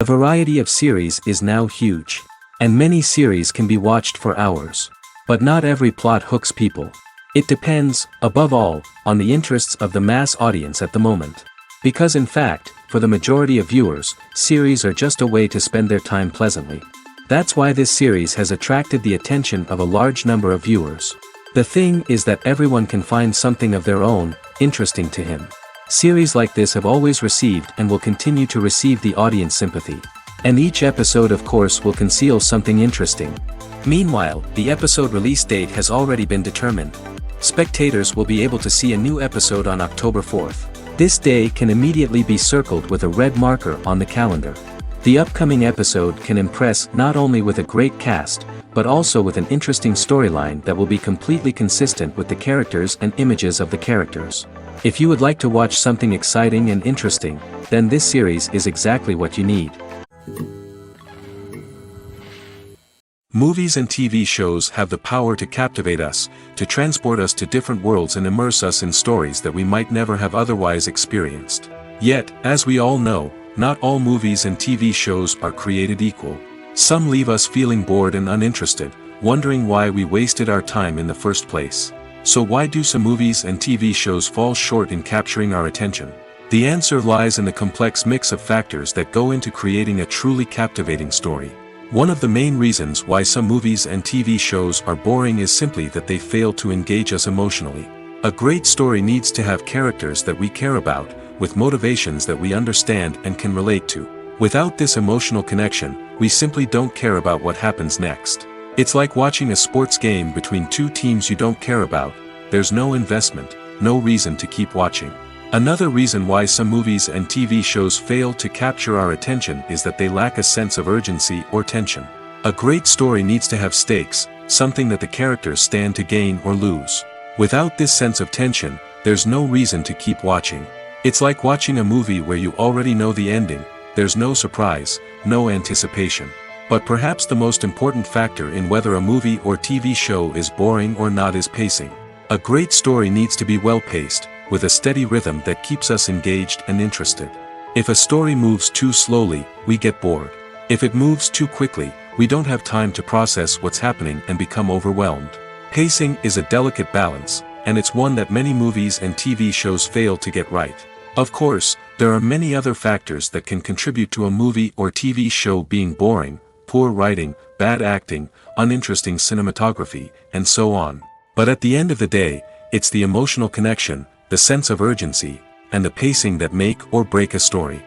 variety of series is now huge. And many series can be watched for hours. But not every plot hooks people. It depends, above all, on the interests of the mass audience at the moment. Because in fact, for the majority of viewers, series are just a way to spend their time pleasantly. That's why this series has attracted the attention of a large number of viewers. The thing is that everyone can find something of their own, interesting to him. Series like this have always received and will continue to receive the audience sympathy. And each episode of course will conceal something interesting. Meanwhile, the episode release date has already been determined. Spectators will be able to see a new episode on October 4th. This day can immediately be circled with a red marker on the calendar. The upcoming episode can impress not only with a great cast, but also with an interesting storyline that will be completely consistent with the characters and images of the characters. If you would like to watch something exciting and interesting, then this series is exactly what you need. Movies and TV shows have the power to captivate us, to transport us to different worlds and immerse us in stories that we might never have otherwise experienced. Yet, as we all know, not all movies and TV shows are created equal. Some leave us feeling bored and uninterested, wondering why we wasted our time in the first place. So why do some movies and TV shows fall short in capturing our attention? The answer lies in the complex mix of factors that go into creating a truly captivating story. One of the main reasons why some movies and TV shows are boring is simply that they fail to engage us emotionally. A great story needs to have characters that we care about, with motivations that we understand and can relate to. Without this emotional connection, we simply don't care about what happens next. It's like watching a sports game between two teams you don't care about. There's no investment, no reason to keep watching. Another reason why some movies and TV shows fail to capture our attention is that they lack a sense of urgency or tension. A great story needs to have stakes, something that the characters stand to gain or lose. Without this sense of tension, there's no reason to keep watching. It's like watching a movie where you already know the ending, there's no surprise, no anticipation. But perhaps the most important factor in whether a movie or TV show is boring or not is pacing. A great story needs to be well-paced, with a steady rhythm that keeps us engaged and interested. If a story moves too slowly, we get bored. If it moves too quickly, we don't have time to process what's happening and become overwhelmed. Pacing is a delicate balance, and it's one that many movies and TV shows fail to get right. Of course, there are many other factors that can contribute to a movie or TV show being boring: poor writing, bad acting, uninteresting cinematography, and so on. But at the end of the day, it's the emotional connection, the sense of urgency, and the pacing that make or break a story.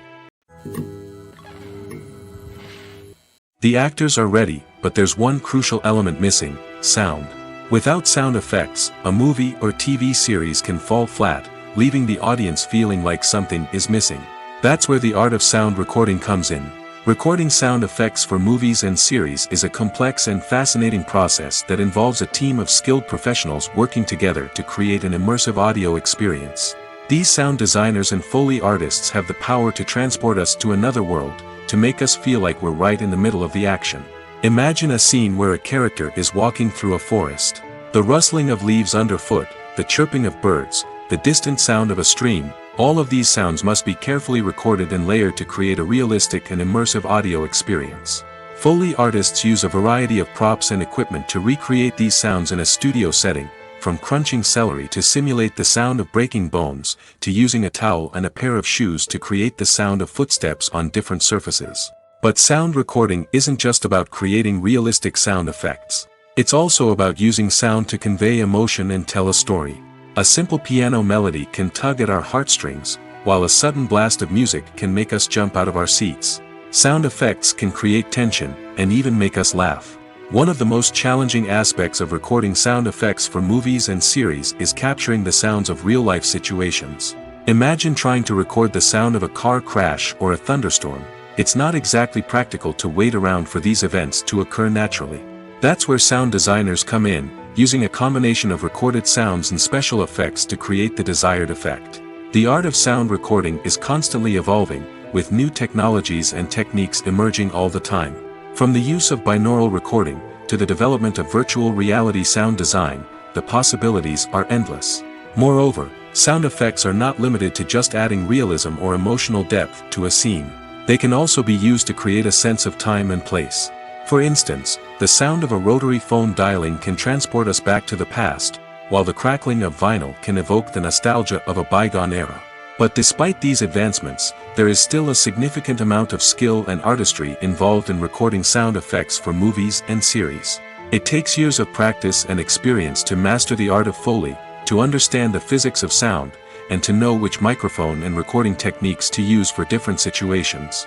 The actors are ready, but there's one crucial element missing: sound. Without sound effects, a movie or TV series can fall flat, leaving the audience feeling like something is missing. That's where the art of sound recording comes in. Recording sound effects for movies and series is a complex and fascinating process that involves a team of skilled professionals working together to create an immersive audio experience. These sound designers and Foley artists have the power to transport us to another world, to make us feel like we're right in the middle of the action. Imagine a scene where a character is walking through a forest. The rustling of leaves underfoot, the chirping of birds, the distant sound of a stream, all of these sounds must be carefully recorded and layered to create a realistic and immersive audio experience. Foley artists use a variety of props and equipment to recreate these sounds in a studio setting, from crunching celery to simulate the sound of breaking bones, to using a towel and a pair of shoes to create the sound of footsteps on different surfaces. But sound recording isn't just about creating realistic sound effects. It's also about using sound to convey emotion and tell a story. A simple piano melody can tug at our heartstrings, while a sudden blast of music can make us jump out of our seats. Sound effects can create tension, and even make us laugh. One of the most challenging aspects of recording sound effects for movies and series is capturing the sounds of real-life situations. Imagine trying to record the sound of a car crash or a thunderstorm. It's not exactly practical to wait around for these events to occur naturally. That's where sound designers come in, using a combination of recorded sounds and special effects to create the desired effect. The art of sound recording is constantly evolving, with new technologies and techniques emerging all the time. From the use of binaural recording, to the development of virtual reality sound design, the possibilities are endless. Moreover, sound effects are not limited to just adding realism or emotional depth to a scene. They can also be used to create a sense of time and place. For instance, the sound of a rotary phone dialing can transport us back to the past, while the crackling of vinyl can evoke the nostalgia of a bygone era. But despite these advancements, there is still a significant amount of skill and artistry involved in recording sound effects for movies and series. It takes years of practice and experience to master the art of Foley, to understand the physics of sound, and to know which microphone and recording techniques to use for different situations.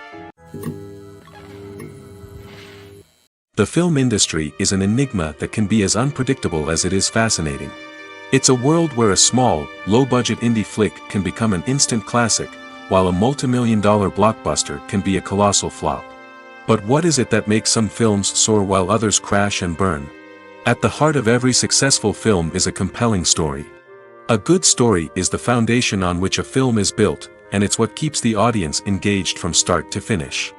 The film industry is an enigma that can be as unpredictable as it is fascinating. It's a world where a small, low-budget indie flick can become an instant classic, while a multi-million-dollar blockbuster can be a colossal flop. But what is it that makes some films soar while others crash and burn? At the heart of every successful film is a compelling story. A good story is the foundation on which a film is built, and it's what keeps the audience engaged from start to finish.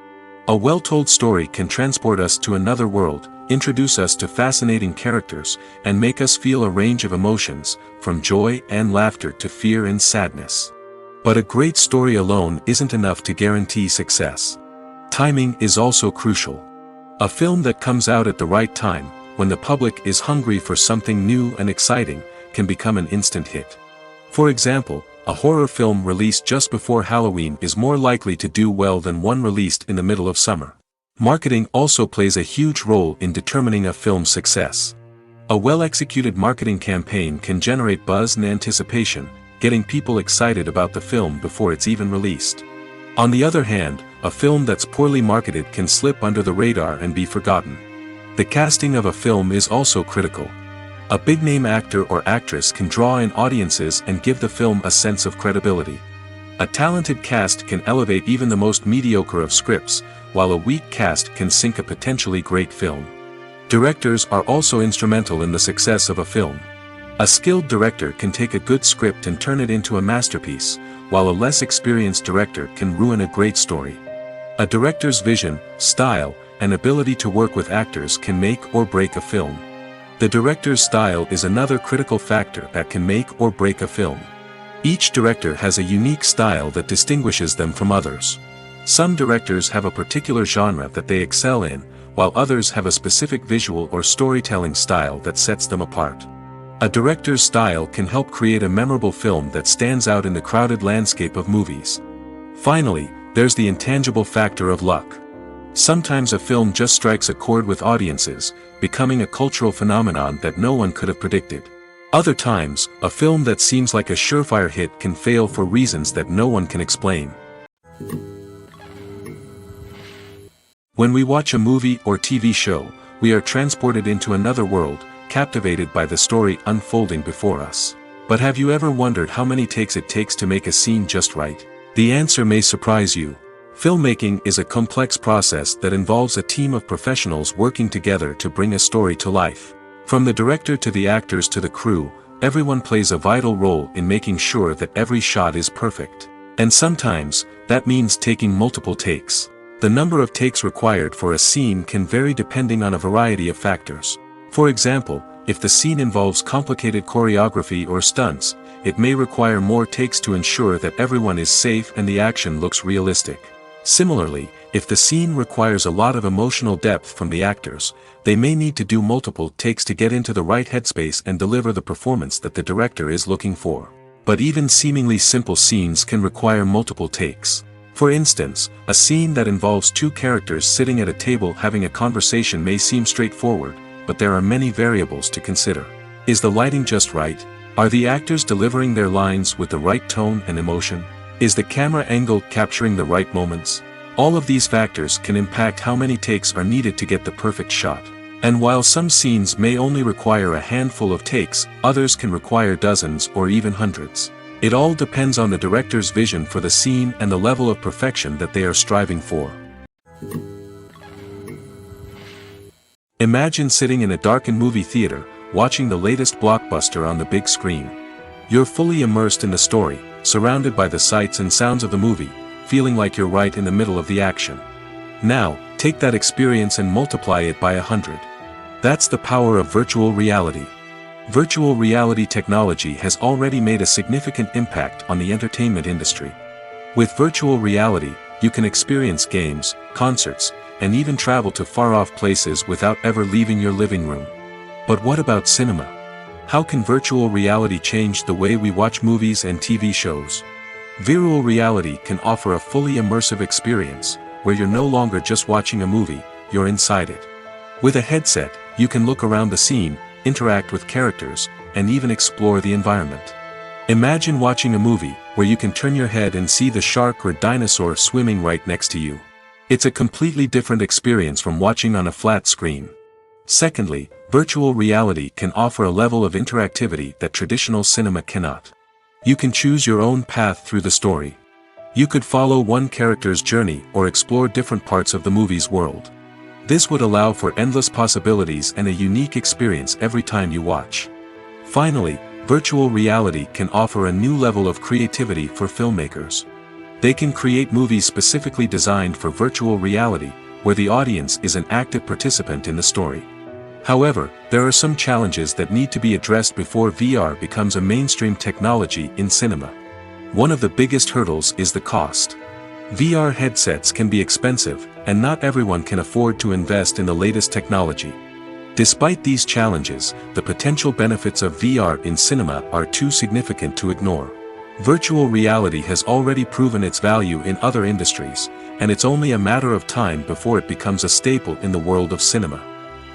A well-told story can transport us to another world, introduce us to fascinating characters, and make us feel a range of emotions, from joy and laughter to fear and sadness. But a great story alone isn't enough to guarantee success. Timing is also crucial. A film that comes out at the right time, when the public is hungry for something new and exciting, can become an instant hit. For example, a horror film released just before Halloween is more likely to do well than one released in the middle of summer. Marketing also plays a huge role in determining a film's success. A well-executed marketing campaign can generate buzz and anticipation, getting people excited about the film before it's even released. On the other hand, a film that's poorly marketed can slip under the radar and be forgotten. The casting of a film is also critical. A big-name actor or actress can draw in audiences and give the film a sense of credibility. A talented cast can elevate even the most mediocre of scripts, while a weak cast can sink a potentially great film. Directors are also instrumental in the success of a film. A skilled director can take a good script and turn it into a masterpiece, while a less experienced director can ruin a great story. A director's vision, style, and ability to work with actors can make or break a film. The director's style is another critical factor that can make or break a film. Each director has a unique style that distinguishes them from others. Some directors have a particular genre that they excel in, while others have a specific visual or storytelling style that sets them apart. A director's style can help create a memorable film that stands out in the crowded landscape of movies. Finally, there's the intangible factor of luck. Sometimes a film just strikes a chord with audiences, becoming a cultural phenomenon that no one could have predicted. Other times, a film that seems like a surefire hit can fail for reasons that no one can explain. When we watch a movie or TV show, we are transported into another world, captivated by the story unfolding before us. But have you ever wondered how many takes it takes to make a scene just right? The answer may surprise you. Filmmaking is a complex process that involves a team of professionals working together to bring a story to life. From the director to the actors to the crew, everyone plays a vital role in making sure that every shot is perfect. And sometimes, that means taking multiple takes. The number of takes required for a scene can vary depending on a variety of factors. For example, if the scene involves complicated choreography or stunts, it may require more takes to ensure that everyone is safe and the action looks realistic. Similarly, if the scene requires a lot of emotional depth from the actors, they may need to do multiple takes to get into the right headspace and deliver the performance that the director is looking for. But even seemingly simple scenes can require multiple takes. For instance, a scene that involves two characters sitting at a table having a conversation may seem straightforward, but there are many variables to consider. Is the lighting just right? Are the actors delivering their lines with the right tone and emotion? Is the camera angle capturing the right moments? All of these factors can impact how many takes are needed to get the perfect shot. And while some scenes may only require a handful of takes, others can require dozens or even hundreds. It all depends on the director's vision for the scene and the level of perfection that they are striving for. Imagine sitting in a darkened movie theater, watching the latest blockbuster on the big screen. You're fully immersed in the story, surrounded by the sights and sounds of the movie, feeling like you're right in the middle of the action. Now, take that experience and multiply it by 100. That's the power of virtual reality. Virtual reality technology has already made a significant impact on the entertainment industry. With virtual reality, you can experience games, concerts, and even travel to far-off places without ever leaving your living room. But what about cinema? How can virtual reality change the way we watch movies and TV shows? Virtual reality can offer a fully immersive experience, where you're no longer just watching a movie, you're inside it. With a headset, you can look around the scene, interact with characters, and even explore the environment. Imagine watching a movie, where you can turn your head and see the shark or dinosaur swimming right next to you. It's a completely different experience from watching on a flat screen. Secondly, virtual reality can offer a level of interactivity that traditional cinema cannot. You can choose your own path through the story. You could follow one character's journey or explore different parts of the movie's world. This would allow for endless possibilities and a unique experience every time you watch. Finally, virtual reality can offer a new level of creativity for filmmakers. They can create movies specifically designed for virtual reality, where the audience is an active participant in the story. However, there are some challenges that need to be addressed before VR becomes a mainstream technology in cinema. One of the biggest hurdles is the cost. VR headsets can be expensive, and not everyone can afford to invest in the latest technology. Despite these challenges, the potential benefits of VR in cinema are too significant to ignore. Virtual reality has already proven its value in other industries, and it's only a matter of time before it becomes a staple in the world of cinema.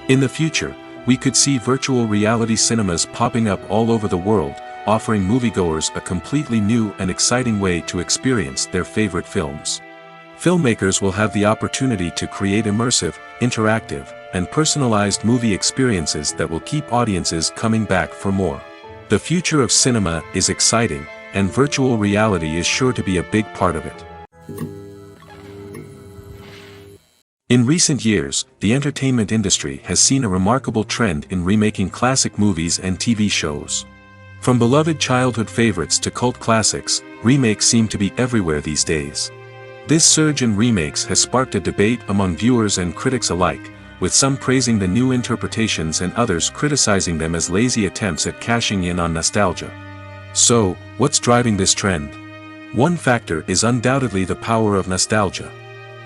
In the future, we could see virtual reality cinemas popping up all over the world, offering moviegoers a completely new and exciting way to experience their favorite films. Filmmakers will have the opportunity to create immersive, interactive, and personalized movie experiences that will keep audiences coming back for more. The future of cinema is exciting, and virtual reality is sure to be a big part of it. In recent years, the entertainment industry has seen a remarkable trend in remaking classic movies and TV shows. From beloved childhood favorites to cult classics, remakes seem to be everywhere these days. This surge in remakes has sparked a debate among viewers and critics alike, with some praising the new interpretations and others criticizing them as lazy attempts at cashing in on nostalgia. So, what's driving this trend? One factor is undoubtedly the power of nostalgia.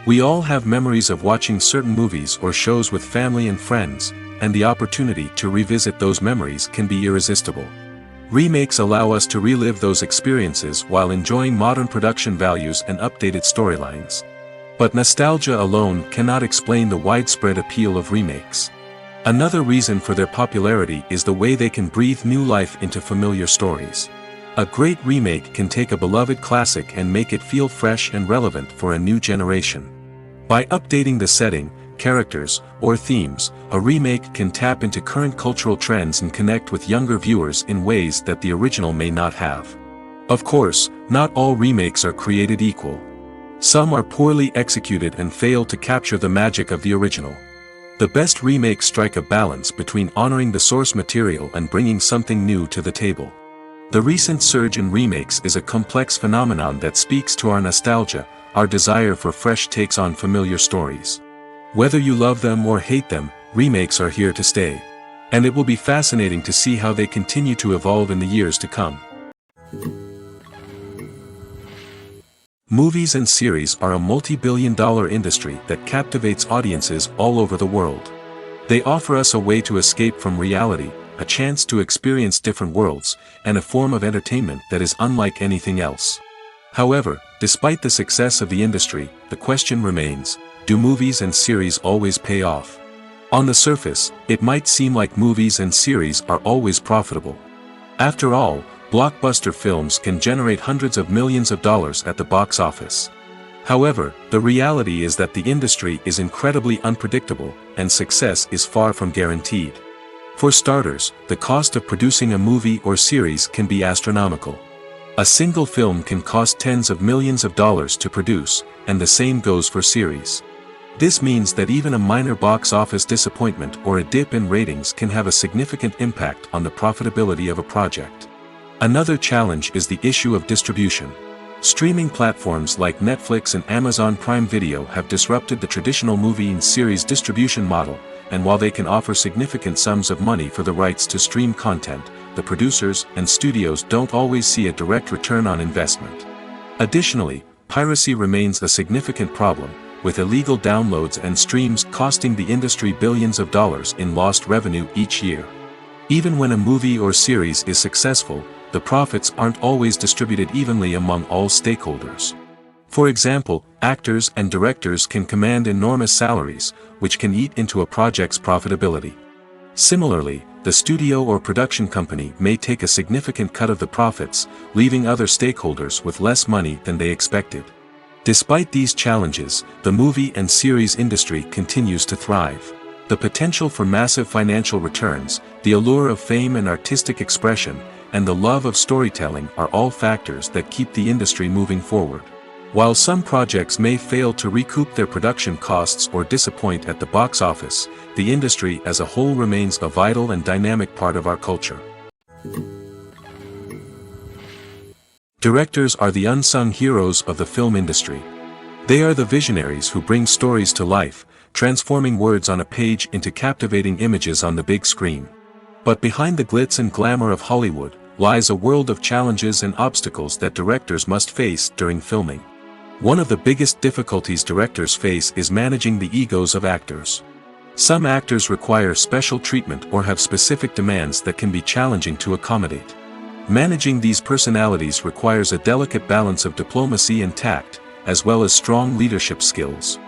We all have memories of watching certain movies or shows with family and friends, and the opportunity to revisit those memories can be irresistible. Remakes allow us to relive those experiences while enjoying modern production values and updated storylines. But nostalgia alone cannot explain the widespread appeal of remakes. Another reason for their popularity is the way they can breathe new life into familiar stories. A great remake can take a beloved classic and make it feel fresh and relevant for a new generation. By updating the setting, characters, or themes, a remake can tap into current cultural trends and connect with younger viewers in ways that the original may not have. Of course, not all remakes are created equal. Some are poorly executed and fail to capture the magic of the original. The best remakes strike a balance between honoring the source material and bringing something new to the table. The recent surge in remakes is a complex phenomenon that speaks to our nostalgia, our desire for fresh takes on familiar stories. Whether you love them or hate them, remakes are here to stay. And it will be fascinating to see how they continue to evolve in the years to come. Movies and series are a multi-billion-dollar industry that captivates audiences all over the world. They offer us a way to escape from reality, a chance to experience different worlds, and a form of entertainment that is unlike anything else. However, despite the success of the industry, the question remains, do movies and series always pay off? On the surface, it might seem like movies and series are always profitable. After all, blockbuster films can generate hundreds of millions of dollars at the box office. However, the reality is that the industry is incredibly unpredictable, and success is far from guaranteed. For starters, the cost of producing a movie or series can be astronomical. A single film can cost tens of millions of dollars to produce, and the same goes for series. This means that even a minor box office disappointment or a dip in ratings can have a significant impact on the profitability of a project. Another challenge is the issue of distribution. Streaming platforms like Netflix and Amazon Prime Video have disrupted the traditional movie and series distribution model, and while they can offer significant sums of money for the rights to stream content, the producers and studios don't always see a direct return on investment. Additionally, piracy remains a significant problem, with illegal downloads and streams costing the industry billions of dollars in lost revenue each year. Even when a movie or series is successful, the profits aren't always distributed evenly among all stakeholders. For example, actors and directors can command enormous salaries, which can eat into a project's profitability. Similarly, the studio or production company may take a significant cut of the profits, leaving other stakeholders with less money than they expected. Despite these challenges, the movie and series industry continues to thrive. The potential for massive financial returns, the allure of fame and artistic expression, and the love of storytelling are all factors that keep the industry moving forward. While some projects may fail to recoup their production costs or disappoint at the box office, the industry as a whole remains a vital and dynamic part of our culture. Directors are the unsung heroes of the film industry. They are the visionaries who bring stories to life, transforming words on a page into captivating images on the big screen. But behind the glitz and glamour of Hollywood lies a world of challenges and obstacles that directors must face during filming. One of the biggest difficulties directors face is managing the egos of actors. Some actors require special treatment or have specific demands that can be challenging to accommodate. Managing these personalities requires a delicate balance of diplomacy and tact, as well as strong leadership skills.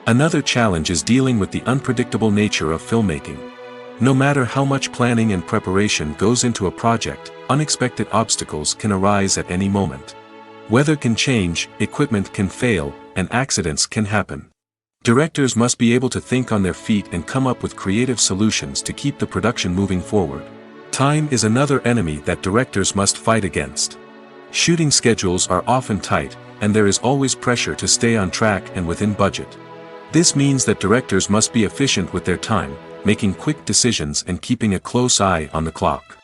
Another challenge is dealing with the unpredictable nature of filmmaking. No matter how much planning and preparation goes into a project, unexpected obstacles can arise at any moment. Weather can change, equipment can fail, and accidents can happen. Directors must be able to think on their feet and come up with creative solutions to keep the production moving forward. Time is another enemy that directors must fight against. Shooting schedules are often tight, and there is always pressure to stay on track and within budget. This means that directors must be efficient with their time, making quick decisions and keeping a close eye on the clock.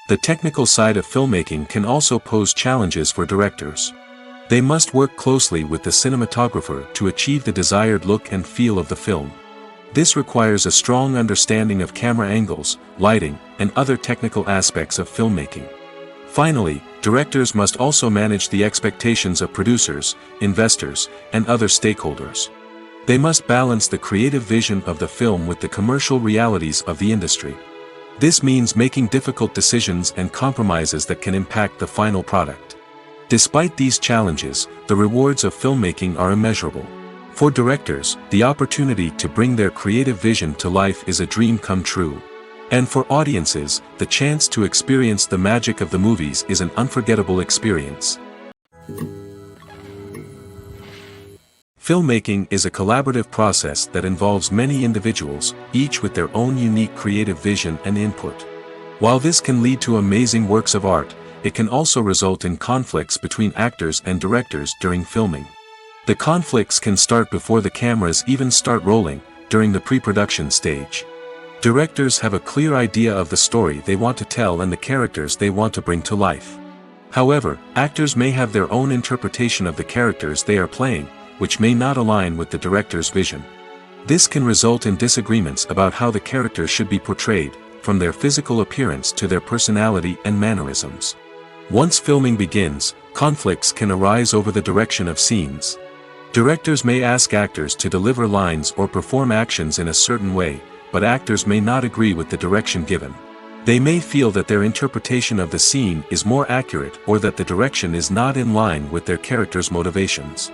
The technical side of filmmaking can also pose challenges for directors. They must work closely with the cinematographer to achieve the desired look and feel of the film. This requires a strong understanding of camera angles, lighting, and other technical aspects of filmmaking. Finally, directors must also manage the expectations of producers, investors, and other stakeholders. They must balance the creative vision of the film with the commercial realities of the industry. This means making difficult decisions and compromises that can impact the final product. Despite these challenges, the rewards of filmmaking are immeasurable. For directors, the opportunity to bring their creative vision to life is a dream come true. And for audiences, the chance to experience the magic of the movies is an unforgettable experience. Filmmaking is a collaborative process that involves many individuals, each with their own unique creative vision and input. While this can lead to amazing works of art, it can also result in conflicts between actors and directors during filming. The conflicts can start before the cameras even start rolling, during the pre-production stage. Directors have a clear idea of the story they want to tell and the characters they want to bring to life. However, actors may have their own interpretation of the characters they are playing, which may not align with the director's vision. This can result in disagreements about how the characters should be portrayed, from their physical appearance to their personality and mannerisms. Once filming begins, conflicts can arise over the direction of scenes. Directors may ask actors to deliver lines or perform actions in a certain way, but actors may not agree with the direction given. They may feel that their interpretation of the scene is more accurate or that the direction is not in line with their character's motivations.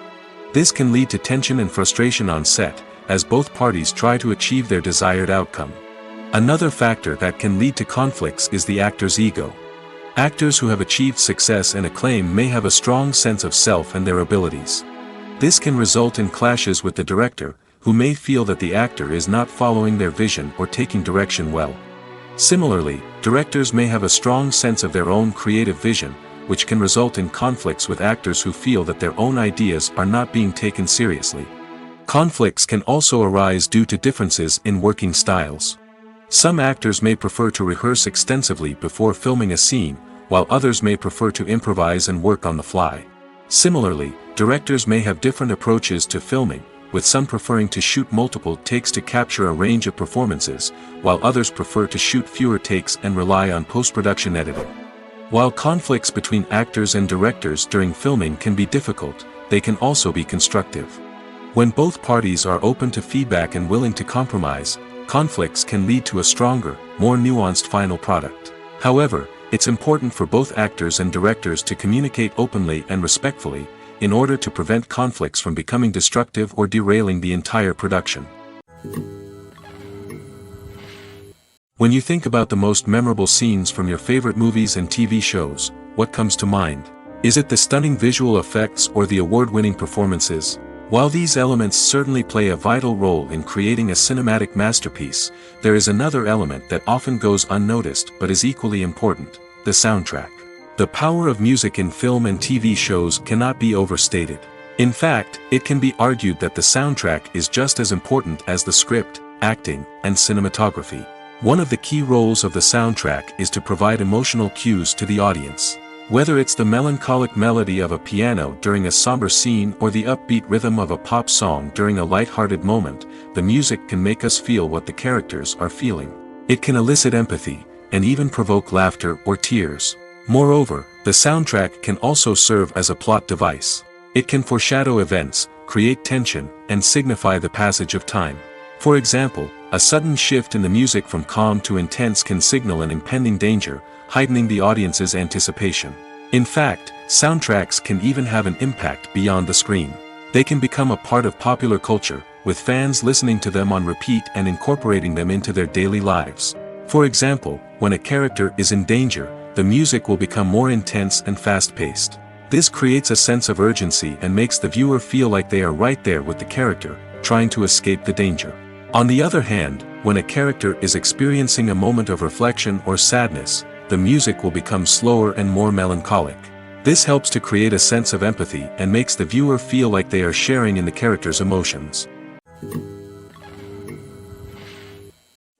This can lead to tension and frustration on set, as both parties try to achieve their desired outcome. Another factor that can lead to conflicts is the actor's ego. Actors who have achieved success and acclaim may have a strong sense of self and their abilities. This can result in clashes with the director, who may feel that the actor is not following their vision or taking direction well. Similarly, directors may have a strong sense of their own creative vision, which can result in conflicts with actors who feel that their own ideas are not being taken seriously. Conflicts can also arise due to differences in working styles. Some actors may prefer to rehearse extensively before filming a scene, while others may prefer to improvise and work on the fly. Similarly, directors may have different approaches to filming, with some preferring to shoot multiple takes to capture a range of performances, while others prefer to shoot fewer takes and rely on post-production editing. While conflicts between actors and directors during filming can be difficult, they can also be constructive. When both parties are open to feedback and willing to compromise, conflicts can lead to a stronger, more nuanced final product. However, it's important for both actors and directors to communicate openly and respectfully, in order to prevent conflicts from becoming destructive or derailing the entire production. When you think about the most memorable scenes from your favorite movies and TV shows, what comes to mind? Is it the stunning visual effects or the award-winning performances? While these elements certainly play a vital role in creating a cinematic masterpiece, there is another element that often goes unnoticed but is equally important: the soundtrack. The power of music in film and TV shows cannot be overstated. In fact, it can be argued that the soundtrack is just as important as the script, acting, and cinematography. One of the key roles of the soundtrack is to provide emotional cues to the audience. Whether it's the melancholic melody of a piano during a somber scene or the upbeat rhythm of a pop song during a light-hearted moment, the music can make us feel what the characters are feeling. It can elicit empathy, and even provoke laughter or tears. Moreover, the soundtrack can also serve as a plot device. It can foreshadow events, create tension, and signify the passage of time. For example, a sudden shift in the music from calm to intense can signal an impending danger, heightening the audience's anticipation. In fact, soundtracks can even have an impact beyond the screen. They can become a part of popular culture, with fans listening to them on repeat and incorporating them into their daily lives. For example, when a character is in danger, the music will become more intense and fast-paced. This creates a sense of urgency and makes the viewer feel like they are right there with the character, trying to escape the danger. On the other hand, when a character is experiencing a moment of reflection or sadness, the music will become slower and more melancholic. This helps to create a sense of empathy and makes the viewer feel like they are sharing in the character's emotions.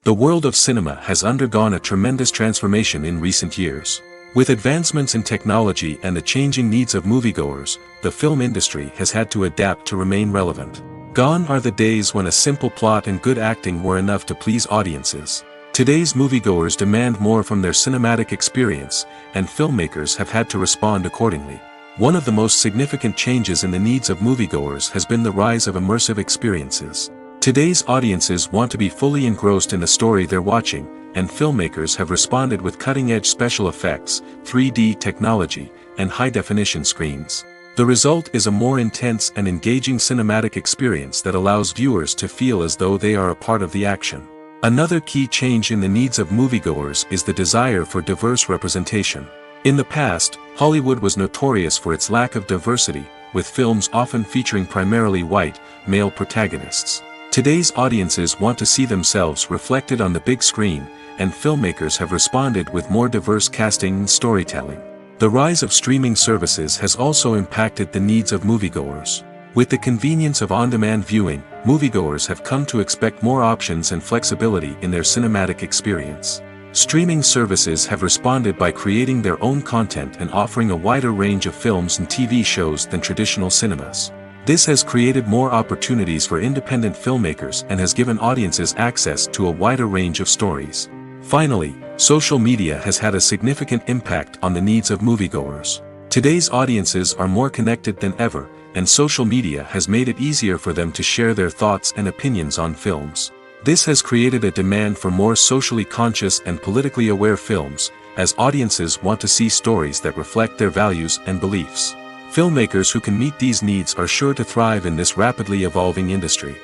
The world of cinema has undergone a tremendous transformation in recent years. With advancements in technology and the changing needs of moviegoers, the film industry has had to adapt to remain relevant. Gone are the days when a simple plot and good acting were enough to please audiences. Today's moviegoers demand more from their cinematic experience, and filmmakers have had to respond accordingly. One of the most significant changes in the needs of moviegoers has been the rise of immersive experiences. Today's audiences want to be fully engrossed in the story they're watching, and filmmakers have responded with cutting-edge special effects, 3D technology, and high-definition screens. The result is a more intense and engaging cinematic experience that allows viewers to feel as though they are a part of the action. Another key change in the needs of moviegoers is the desire for diverse representation. In the past, Hollywood was notorious for its lack of diversity, with films often featuring primarily white, male protagonists. Today's audiences want to see themselves reflected on the big screen, and filmmakers have responded with more diverse casting and storytelling. The rise of streaming services has also impacted the needs of moviegoers. With the convenience of on-demand viewing, moviegoers have come to expect more options and flexibility in their cinematic experience. Streaming services have responded by creating their own content and offering a wider range of films and TV shows than traditional cinemas. This has created more opportunities for independent filmmakers and has given audiences access to a wider range of stories. Finally, social media has had a significant impact on the needs of moviegoers. Today's audiences are more connected than ever, and social media has made it easier for them to share their thoughts and opinions on films. This has created a demand for more socially conscious and politically aware films, as audiences want to see stories that reflect their values and beliefs. Filmmakers who can meet these needs are sure to thrive in this rapidly evolving industry.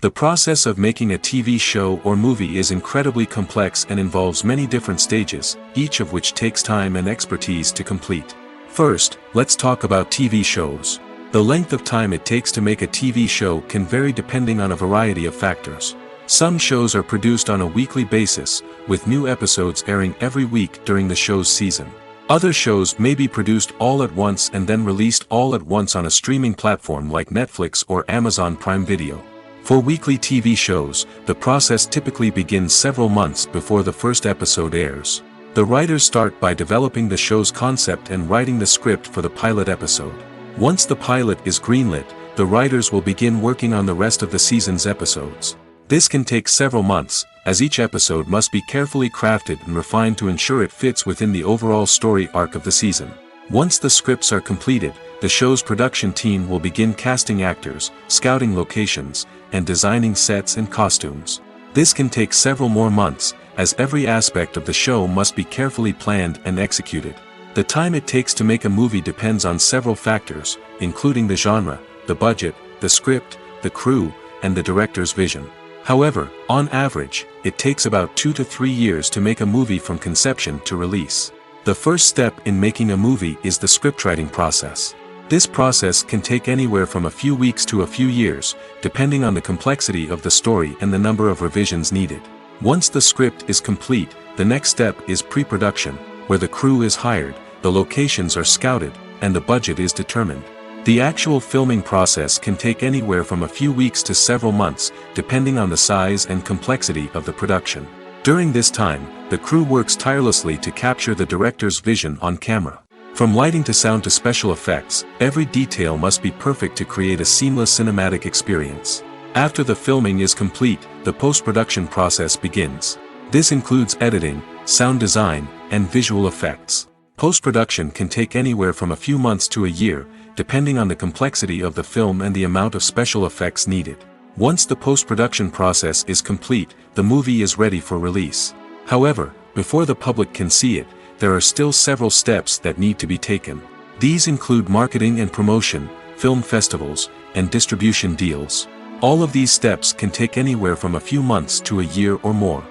The process of making a TV show or movie is incredibly complex and involves many different stages, each of which takes time and expertise to complete. First, let's talk about TV shows. The length of time it takes to make a TV show can vary depending on a variety of factors. Some shows are produced on a weekly basis, with new episodes airing every week during the show's season. Other shows may be produced all at once and then released all at once on a streaming platform like Netflix or Amazon Prime Video. For weekly TV shows, the process typically begins several months before the first episode airs. The writers start by developing the show's concept and writing the script for the pilot episode. Once the pilot is greenlit, the writers will begin working on the rest of the season's episodes. This can take several months, as each episode must be carefully crafted and refined to ensure it fits within the overall story arc of the season. Once the scripts are completed, the show's production team will begin casting actors, scouting locations, and designing sets and costumes. This can take several more months, as every aspect of the show must be carefully planned and executed. The time it takes to make a movie depends on several factors, including the genre, the budget, the script, the crew, and the director's vision. However, on average, it takes about 2 to 3 years to make a movie from conception to release. The first step in making a movie is the scriptwriting process. This process can take anywhere from a few weeks to a few years, depending on the complexity of the story and the number of revisions needed. Once the script is complete, the next step is pre-production, where the crew is hired, the locations are scouted, and the budget is determined. The actual filming process can take anywhere from a few weeks to several months, depending on the size and complexity of the production. During this time, the crew works tirelessly to capture the director's vision on camera. From lighting to sound to special effects, every detail must be perfect to create a seamless cinematic experience. After the filming is complete, the post-production process begins. This includes editing, sound design, and visual effects. Post-production can take anywhere from a few months to a year, depending on the complexity of the film and the amount of special effects needed. Once the post-production process is complete, the movie is ready for release. However, before the public can see it, there are still several steps that need to be taken. These include marketing and promotion, film festivals, and distribution deals. All of these steps can take anywhere from a few months to a year or more.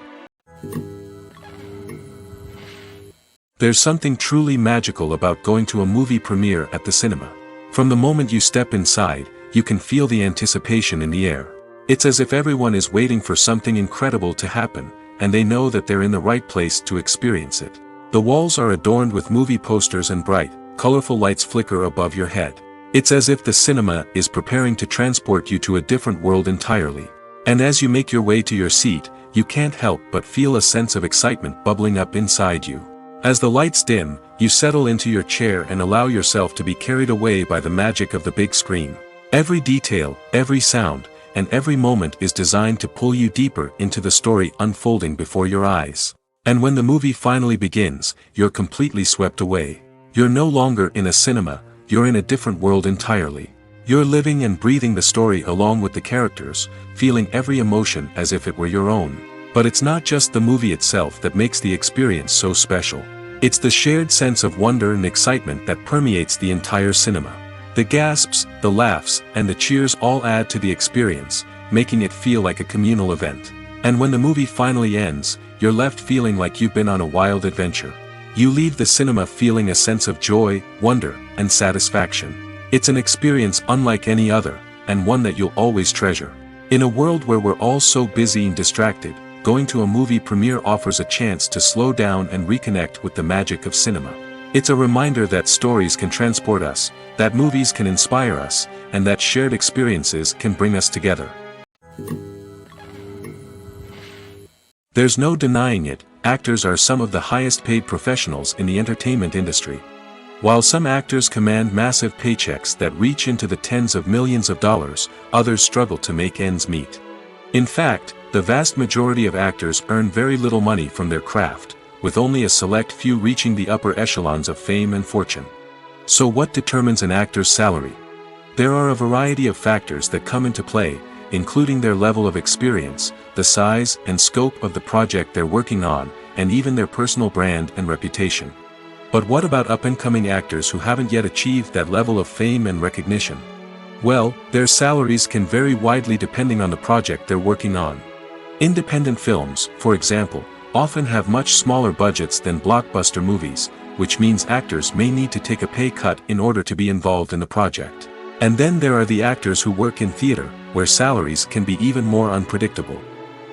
There's something truly magical about going to a movie premiere at the cinema. From the moment you step inside, you can feel the anticipation in the air. It's as if everyone is waiting for something incredible to happen, and they know that they're in the right place to experience it. The walls are adorned with movie posters and bright, colorful lights flicker above your head. It's as if the cinema is preparing to transport you to a different world entirely. And as you make your way to your seat, you can't help but feel a sense of excitement bubbling up inside you. As the lights dim, you settle into your chair and allow yourself to be carried away by the magic of the big screen. Every detail, every sound, and every moment is designed to pull you deeper into the story unfolding before your eyes. And when the movie finally begins, you're completely swept away. You're no longer in a cinema, you're in a different world entirely. You're living and breathing the story along with the characters, feeling every emotion as if it were your own. But it's not just the movie itself that makes the experience so special. It's the shared sense of wonder and excitement that permeates the entire cinema. The gasps, the laughs, and the cheers all add to the experience, making it feel like a communal event. And when the movie finally ends, you're left feeling like you've been on a wild adventure. You leave the cinema feeling a sense of joy, wonder, and satisfaction. It's an experience unlike any other, and one that you'll always treasure. In a world where we're all so busy and distracted, going to a movie premiere offers a chance to slow down and reconnect with the magic of cinema. It's a reminder that stories can transport us, that movies can inspire us, and that shared experiences can bring us together. There's no denying it, actors are some of the highest paid professionals in the entertainment industry. While some actors command massive paychecks that reach into the tens of millions of dollars, others struggle to make ends meet. In fact, the vast majority of actors earn very little money from their craft, with only a select few reaching the upper echelons of fame and fortune. So what determines an actor's salary? There are a variety of factors that come into play, including their level of experience, the size and scope of the project they're working on, and even their personal brand and reputation. But what about up-and-coming actors who haven't yet achieved that level of fame and recognition? Well, their salaries can vary widely depending on the project they're working on. Independent films, for example, often have much smaller budgets than blockbuster movies, which means actors may need to take a pay cut in order to be involved in the project. And then there are the actors who work in theater, where salaries can be even more unpredictable.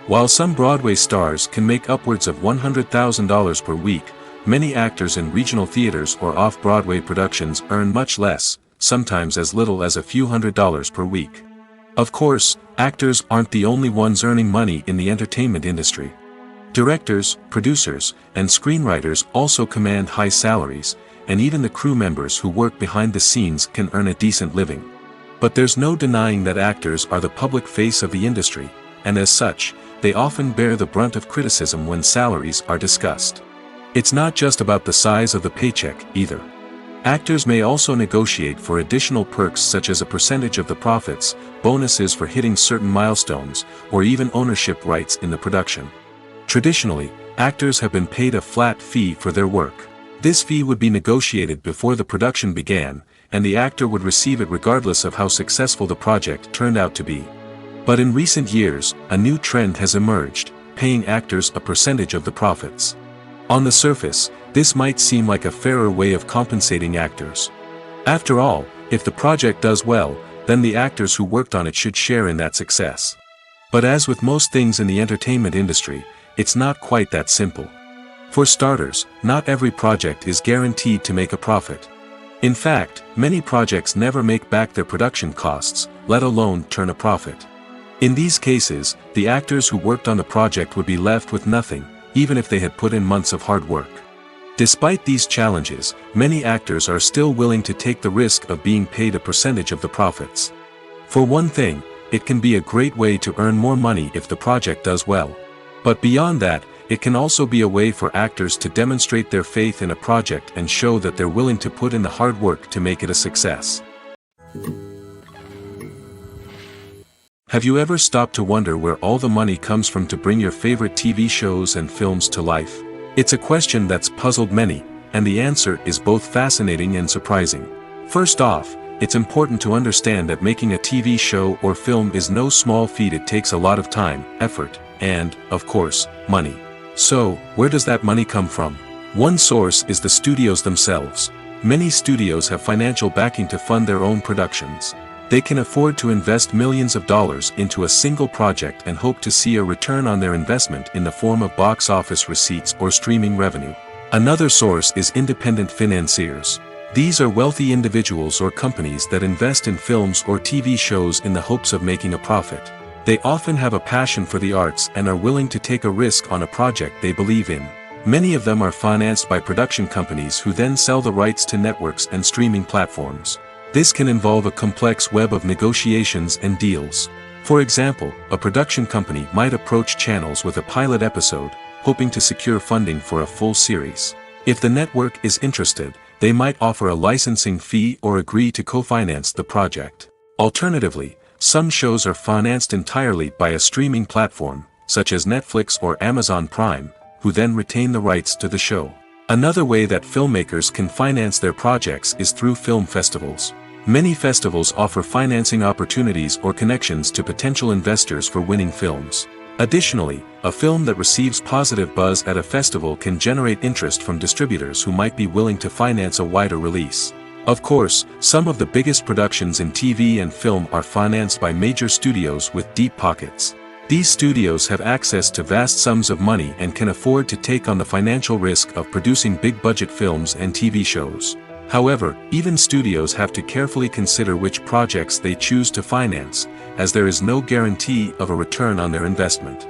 While some Broadway stars can make upwards of $100,000 per week, many actors in regional theaters or off-Broadway productions earn much less, sometimes as little as a few $100s per week. Of course, actors aren't the only ones earning money in the entertainment industry. Directors, producers, and screenwriters also command high salaries, and even the crew members who work behind the scenes can earn a decent living. But there's no denying that actors are the public face of the industry, and as such, they often bear the brunt of criticism when salaries are discussed. It's not just about the size of the paycheck, either. Actors may also negotiate for additional perks such as a percentage of the profits, bonuses for hitting certain milestones, or even ownership rights in the production. Traditionally, actors have been paid a flat fee for their work. This fee would be negotiated before the production began, and the actor would receive it regardless of how successful the project turned out to be. But in recent years, a new trend has emerged, paying actors a percentage of the profits. On the surface, this might seem like a fairer way of compensating actors. After all, if the project does well, then the actors who worked on it should share in that success. But as with most things in the entertainment industry, it's not quite that simple. For starters, not every project is guaranteed to make a profit. In fact, many projects never make back their production costs, let alone turn a profit. In these cases, the actors who worked on the project would be left with nothing, even if they had put in months of hard work. Despite these challenges, many actors are still willing to take the risk of being paid a percentage of the profits. For one thing, it can be a great way to earn more money if the project does well. But beyond that, it can also be a way for actors to demonstrate their faith in a project and show that they're willing to put in the hard work to make it a success. Have you ever stopped to wonder where all the money comes from to bring your favorite TV shows and films to life? It's a question that's puzzled many, and the answer is both fascinating and surprising. First off, it's important to understand that making a TV show or film is no small feat. It takes a lot of time, effort, and, of course, money. So, where does that money come from? One source is the studios themselves. Many studios have financial backing to fund their own productions. They can afford to invest millions of dollars into a single project and hope to see a return on their investment in the form of box office receipts or streaming revenue. Another source is independent financiers. These are wealthy individuals or companies that invest in films or TV shows in the hopes of making a profit. They often have a passion for the arts and are willing to take a risk on a project they believe in. Many of them are financed by production companies who then sell the rights to networks and streaming platforms. This can involve a complex web of negotiations and deals. For example, a production company might approach channels with a pilot episode, hoping to secure funding for a full series. If the network is interested, they might offer a licensing fee or agree to co-finance the project. Alternatively, some shows are financed entirely by a streaming platform, such as Netflix or Amazon Prime, who then retain the rights to the show. Another way that filmmakers can finance their projects is through film festivals. Many festivals offer financing opportunities or connections to potential investors for winning films. Additionally, a film that receives positive buzz at a festival can generate interest from distributors who might be willing to finance a wider release. Of course, some of the biggest productions in TV and film are financed by major studios with deep pockets. These studios have access to vast sums of money and can afford to take on the financial risk of producing big-budget films and TV shows. However, even studios have to carefully consider which projects they choose to finance, as there is no guarantee of a return on their investment.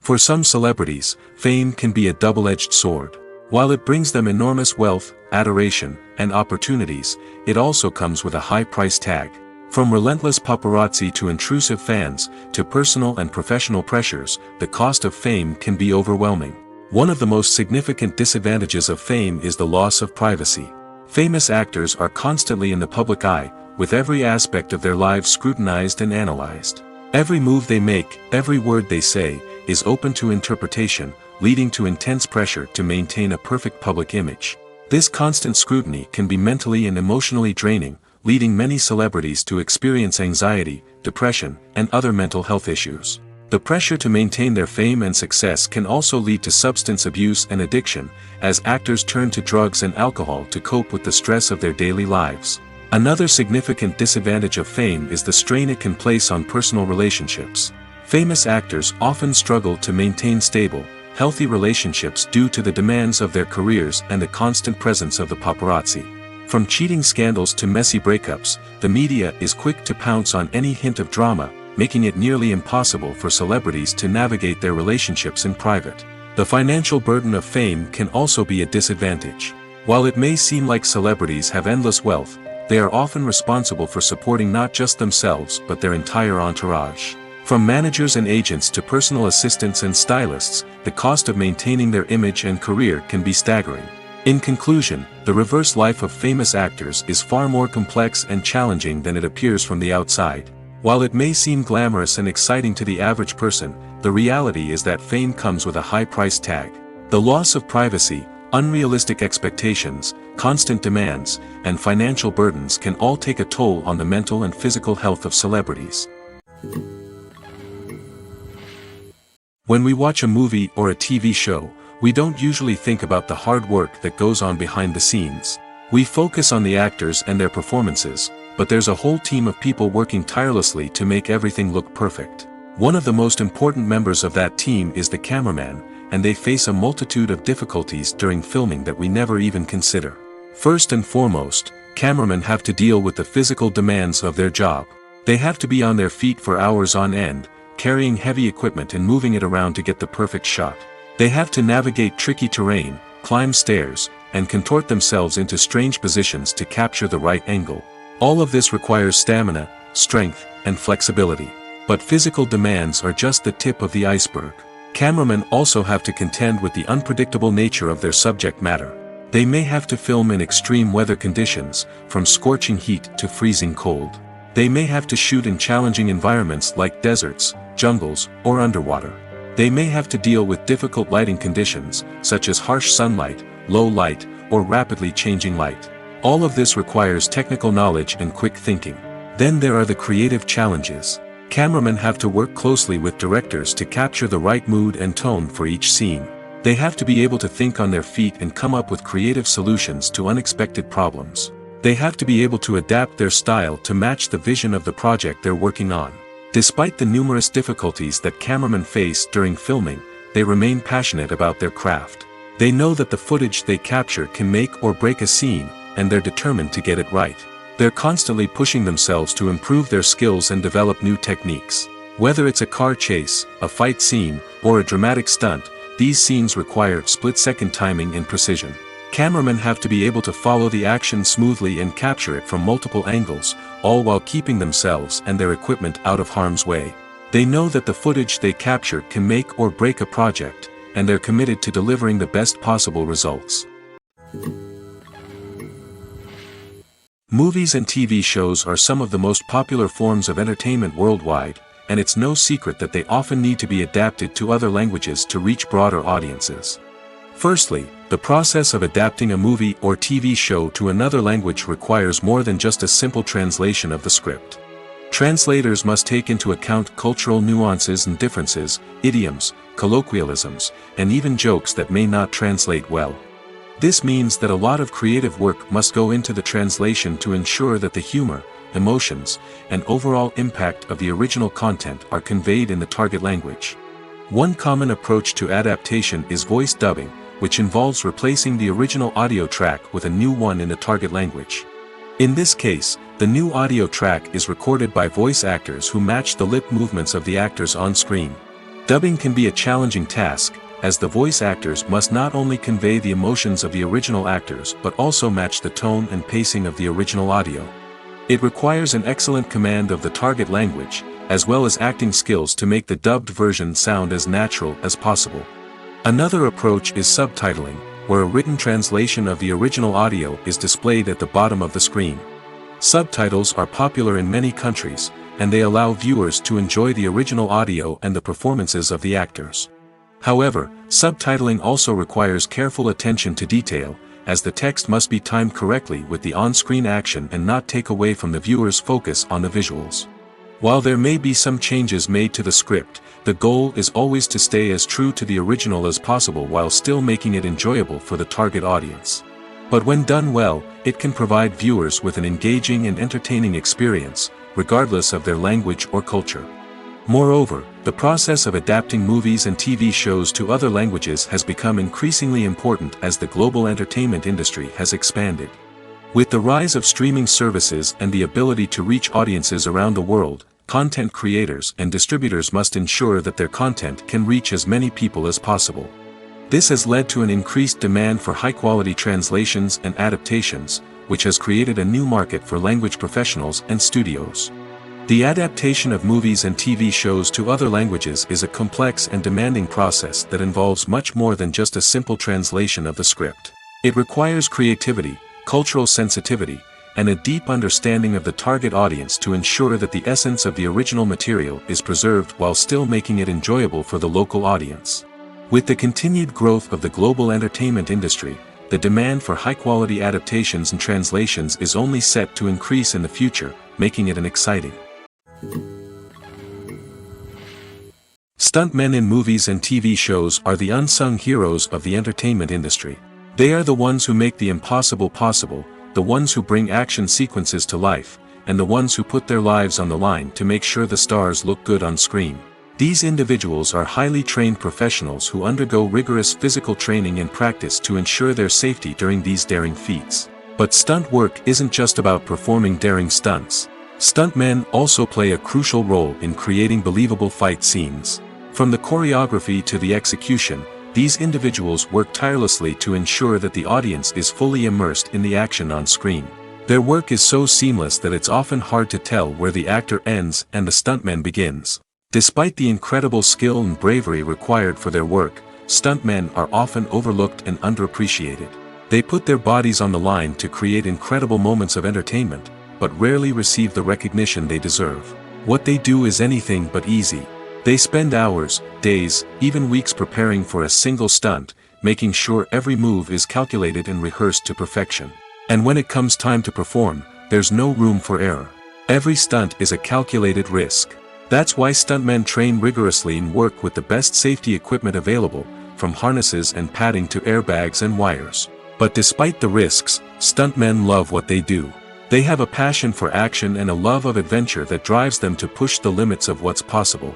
For some celebrities, fame can be a double-edged sword. While it brings them enormous wealth, adoration, and opportunities, it also comes with a high price tag. From relentless paparazzi to intrusive fans, to personal and professional pressures, the cost of fame can be overwhelming. One of the most significant disadvantages of fame is the loss of privacy. Famous actors are constantly in the public eye, with every aspect of their lives scrutinized and analyzed. Every move they make, every word they say, is open to interpretation, leading to intense pressure to maintain a perfect public image. This constant scrutiny can be mentally and emotionally draining, leading many celebrities to experience anxiety, depression, and other mental health issues. The pressure to maintain their fame and success can also lead to substance abuse and addiction, as actors turn to drugs and alcohol to cope with the stress of their daily lives. Another significant disadvantage of fame is the strain it can place on personal relationships. Famous actors often struggle to maintain stable, healthy relationships due to the demands of their careers and the constant presence of the paparazzi. From cheating scandals to messy breakups, the media is quick to pounce on any hint of drama, making it nearly impossible for celebrities to navigate their relationships in private. The financial burden of fame can also be a disadvantage. While it may seem like celebrities have endless wealth, they are often responsible for supporting not just themselves but their entire entourage. From managers and agents to personal assistants and stylists, the cost of maintaining their image and career can be staggering. In conclusion, the reverse life of famous actors is far more complex and challenging than it appears from the outside. While it may seem glamorous and exciting to the average person, the reality is that fame comes with a high price tag. The loss of privacy, unrealistic expectations, constant demands, and financial burdens can all take a toll on the mental and physical health of celebrities. When we watch a movie or a TV show, we don't usually think about the hard work that goes on behind the scenes. We focus on the actors and their performances, but there's a whole team of people working tirelessly to make everything look perfect. One of the most important members of that team is the cameraman, and they face a multitude of difficulties during filming that we never even consider. First and foremost, cameramen have to deal with the physical demands of their job. They have to be on their feet for hours on end, carrying heavy equipment and moving it around to get the perfect shot. They have to navigate tricky terrain, climb stairs, and contort themselves into strange positions to capture the right angle. All of this requires stamina, strength, and flexibility. But physical demands are just the tip of the iceberg. Cameramen also have to contend with the unpredictable nature of their subject matter. They may have to film in extreme weather conditions, from scorching heat to freezing cold. They may have to shoot in challenging environments like deserts, jungles, or underwater. They may have to deal with difficult lighting conditions, such as harsh sunlight, low light, or rapidly changing light. All of this requires technical knowledge and quick thinking. Then there are the creative challenges. Cameramen have to work closely with directors to capture the right mood and tone for each scene. They have to be able to think on their feet and come up with creative solutions to unexpected problems. They have to be able to adapt their style to match the vision of the project they're working on. Despite the numerous difficulties that cameramen face during filming, they remain passionate about their craft. They know that the footage they capture can make or break a scene, and they're determined to get it right. They're constantly pushing themselves to improve their skills and develop new techniques. Whether it's a car chase, a fight scene, or a dramatic stunt, these scenes require split-second timing and precision. Cameramen have to be able to follow the action smoothly and capture it from multiple angles, all while keeping themselves and their equipment out of harm's way. They know that the footage they capture can make or break a project, and they're committed to delivering the best possible results. Movies and TV shows are some of the most popular forms of entertainment worldwide, and it's no secret that they often need to be adapted to other languages to reach broader audiences. Firstly, the process of adapting a movie or TV show to another language requires more than just a simple translation of the script. Translators must take into account cultural nuances and differences, idioms, colloquialisms, and even jokes that may not translate well. This means that a lot of creative work must go into the translation to ensure that the humor, emotions, and overall impact of the original content are conveyed in the target language. One common approach to adaptation is voice dubbing, which involves replacing the original audio track with a new one in the target language. In this case, the new audio track is recorded by voice actors who match the lip movements of the actors on screen. Dubbing can be a challenging task, as the voice actors must not only convey the emotions of the original actors but also match the tone and pacing of the original audio. It requires an excellent command of the target language, as well as acting skills to make the dubbed version sound as natural as possible. Another approach is subtitling, where a written translation of the original audio is displayed at the bottom of the screen. Subtitles are popular in many countries, and they allow viewers to enjoy the original audio and the performances of the actors. However, subtitling also requires careful attention to detail, as the text must be timed correctly with the on-screen action and not take away from the viewer's focus on the visuals. While there may be some changes made to the script, the goal is always to stay as true to the original as possible while still making it enjoyable for the target audience. But when done well, it can provide viewers with an engaging and entertaining experience, regardless of their language or culture. Moreover, the process of adapting movies and TV shows to other languages has become increasingly important as the global entertainment industry has expanded. With the rise of streaming services and the ability to reach audiences around the world, content creators and distributors must ensure that their content can reach as many people as possible. This has led to an increased demand for high-quality translations and adaptations, which has created a new market for language professionals and studios. The adaptation of movies and TV shows to other languages is a complex and demanding process that involves much more than just a simple translation of the script. It requires creativity, cultural sensitivity, and a deep understanding of the target audience to ensure that the essence of the original material is preserved while still making it enjoyable for the local audience. With the continued growth of the global entertainment industry, the demand for high-quality adaptations and translations is only set to increase in the future, making it an exciting. Stuntmen in movies and TV shows are the unsung heroes of the entertainment industry. They are the ones who make the impossible possible, the ones who bring action sequences to life, and the ones who put their lives on the line to make sure the stars look good on screen. These individuals are highly trained professionals who undergo rigorous physical training and practice to ensure their safety during these daring feats. But stunt work isn't just about performing daring stunts. Stuntmen also play a crucial role in creating believable fight scenes. From the choreography to the execution, these individuals work tirelessly to ensure that the audience is fully immersed in the action on screen. Their work is so seamless that it's often hard to tell where the actor ends and the stuntman begins. Despite the incredible skill and bravery required for their work, stuntmen are often overlooked and underappreciated. They put their bodies on the line to create incredible moments of entertainment, but rarely receive the recognition they deserve. What they do is anything but easy. They spend hours, days, even weeks preparing for a single stunt, making sure every move is calculated and rehearsed to perfection. And when it comes time to perform, there's no room for error. Every stunt is a calculated risk. That's why stuntmen train rigorously and work with the best safety equipment available, from harnesses and padding to airbags and wires. But despite the risks, stuntmen love what they do. They have a passion for action and a love of adventure that drives them to push the limits of what's possible.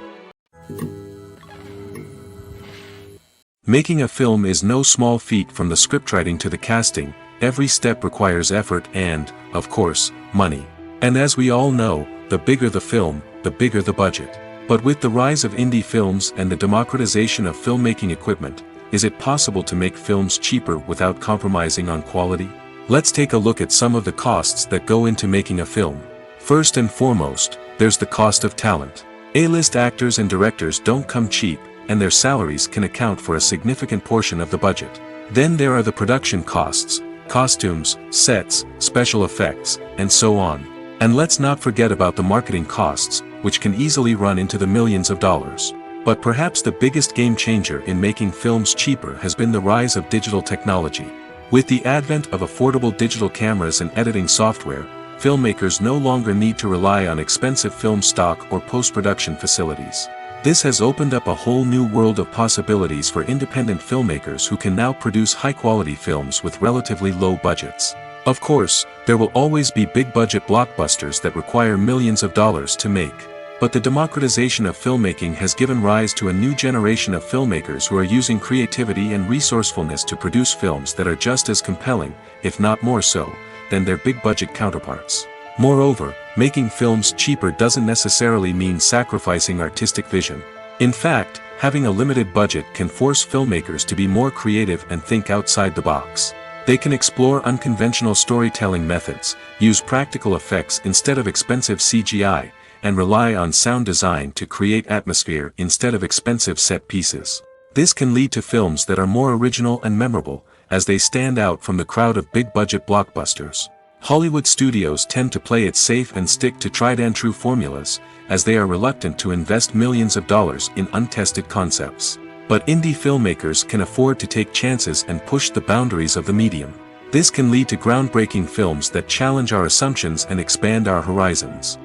Making a film is no small feat. From the scriptwriting to the casting, every step requires effort and, of course, money. And as we all know, the bigger the film, the bigger the budget. But with the rise of indie films and the democratization of filmmaking equipment, is it possible to make films cheaper without compromising on quality? Let's take a look at some of the costs that go into making a film. First and foremost, there's the cost of talent. A-list actors and directors don't come cheap, and their salaries can account for a significant portion of the budget. Then there are the production costs, costumes, sets, special effects, and so on. And let's not forget about the marketing costs, which can easily run into the millions of dollars. But perhaps the biggest game changer in making films cheaper has been the rise of digital technology. With the advent of affordable digital cameras and editing software, filmmakers no longer need to rely on expensive film stock or post-production facilities. This has opened up a whole new world of possibilities for independent filmmakers who can now produce high-quality films with relatively low budgets. Of course, there will always be big-budget blockbusters that require millions of dollars to make. But the democratization of filmmaking has given rise to a new generation of filmmakers who are using creativity and resourcefulness to produce films that are just as compelling, if not more so, than their big-budget counterparts. Moreover, making films cheaper doesn't necessarily mean sacrificing artistic vision. In fact, having a limited budget can force filmmakers to be more creative and think outside the box. They can explore unconventional storytelling methods, use practical effects instead of expensive CGI, and rely on sound design to create atmosphere instead of expensive set pieces. This can lead to films that are more original and memorable, as they stand out from the crowd of big-budget blockbusters. Hollywood studios tend to play it safe and stick to tried-and-true formulas, as they are reluctant to invest millions of dollars in untested concepts. But indie filmmakers can afford to take chances and push the boundaries of the medium. This can lead to groundbreaking films that challenge our assumptions and expand our horizons.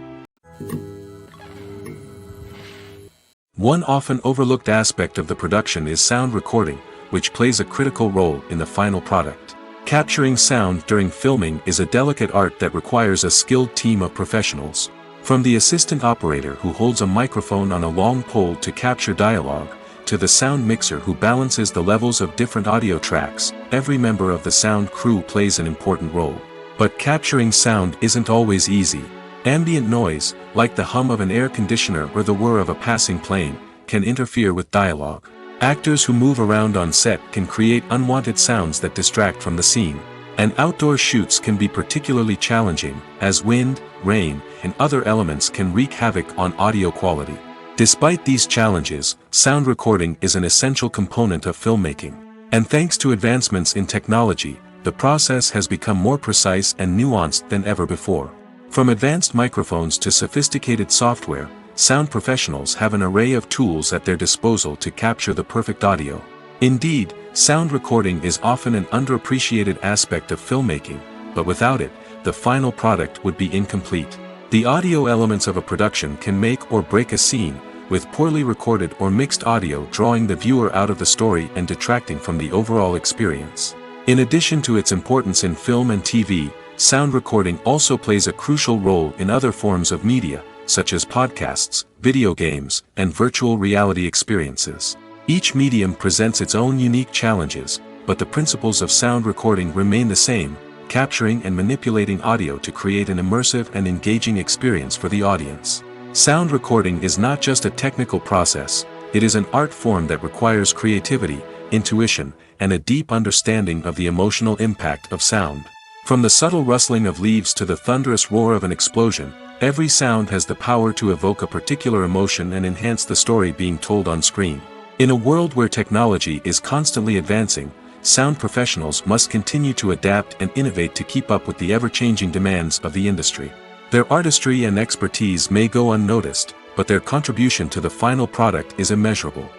One often overlooked aspect of the production is sound recording, which plays a critical role in the final product. Capturing sound during filming is a delicate art that requires a skilled team of professionals. From the assistant operator who holds a microphone on a long pole to capture dialogue, to the sound mixer who balances the levels of different audio tracks, every member of the sound crew plays an important role. But capturing sound isn't always easy. Ambient noise, like the hum of an air conditioner or the whir of a passing plane, can interfere with dialogue. Actors who move around on set can create unwanted sounds that distract from the scene. And outdoor shoots can be particularly challenging, as wind, rain, and other elements can wreak havoc on audio quality. Despite these challenges, sound recording is an essential component of filmmaking. And thanks to advancements in technology, the process has become more precise and nuanced than ever before. From advanced microphones to sophisticated software, sound professionals have an array of tools at their disposal to capture the perfect audio. Indeed, sound recording is often an underappreciated aspect of filmmaking, but without it, the final product would be incomplete. The audio elements of a production can make or break a scene, with poorly recorded or mixed audio drawing the viewer out of the story and detracting from the overall experience. In addition to its importance in film and TV, sound recording also plays a crucial role in other forms of media, such as podcasts, video games, and virtual reality experiences. Each medium presents its own unique challenges, but the principles of sound recording remain the same, capturing and manipulating audio to create an immersive and engaging experience for the audience. Sound recording is not just a technical process, it is an art form that requires creativity, intuition, and a deep understanding of the emotional impact of sound. From the subtle rustling of leaves to the thunderous roar of an explosion, every sound has the power to evoke a particular emotion and enhance the story being told on screen. In a world where technology is constantly advancing, sound professionals must continue to adapt and innovate to keep up with the ever-changing demands of the industry. Their artistry and expertise may go unnoticed, but their contribution to the final product is immeasurable.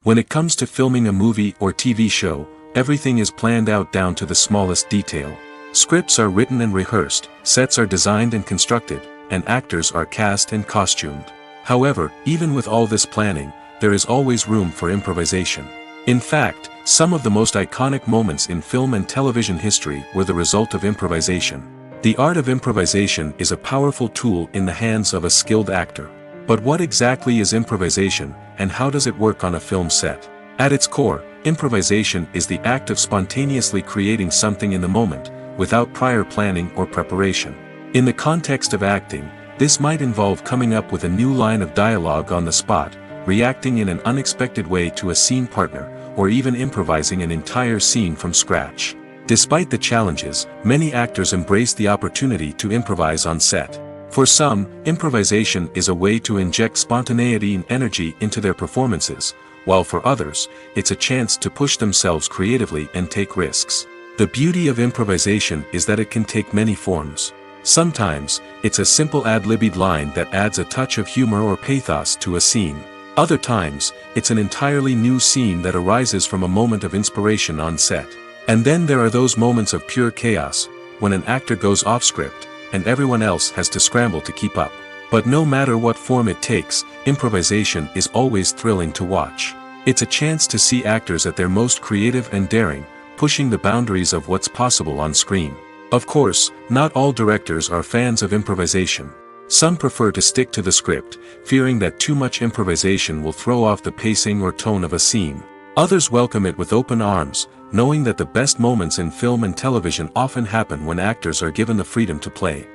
When it comes to filming a movie or TV show, everything is planned out down to the smallest detail. Scripts are written and rehearsed, sets are designed and constructed, and actors are cast and costumed. However, even with all this planning, there is always room for improvisation. In fact, some of the most iconic moments in film and television history were the result of improvisation. The art of improvisation is a powerful tool in the hands of a skilled actor. But what exactly is improvisation, and how does it work on a film set? At its core, improvisation is the act of spontaneously creating something in the moment, without prior planning or preparation. In the context of acting, this might involve coming up with a new line of dialogue on the spot, reacting in an unexpected way to a scene partner, or even improvising an entire scene from scratch. Despite the challenges, many actors embrace the opportunity to improvise on set. For some, improvisation is a way to inject spontaneity and energy into their performances, while for others, it's a chance to push themselves creatively and take risks. The beauty of improvisation is that it can take many forms. Sometimes, it's a simple ad-libbed line that adds a touch of humor or pathos to a scene. Other times, it's an entirely new scene that arises from a moment of inspiration on set. And then there are those moments of pure chaos, when an actor goes off script, and everyone else has to scramble to keep up. But no matter what form it takes, improvisation is always thrilling to watch. It's a chance to see actors at their most creative and daring, pushing the boundaries of what's possible on screen. Of course, not all directors are fans of improvisation. Some prefer to stick to the script, fearing that too much improvisation will throw off the pacing or tone of a scene. Others welcome it with open arms, knowing that the best moments in film and television often happen when actors are given the freedom to play.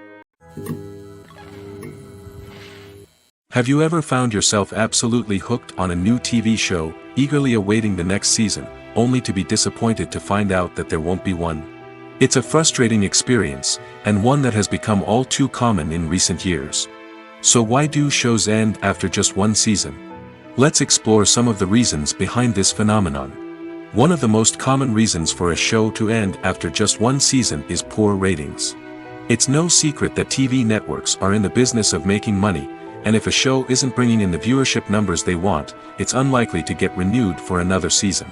Have you ever found yourself absolutely hooked on a new TV show, eagerly awaiting the next season, only to be disappointed to find out that there won't be one? It's a frustrating experience, and one that has become all too common in recent years. So why do shows end after just one season? Let's explore some of the reasons behind this phenomenon. One of the most common reasons for a show to end after just one season is poor ratings. It's no secret that TV networks are in the business of making money, and if a show isn't bringing in the viewership numbers they want, it's unlikely to get renewed for another season.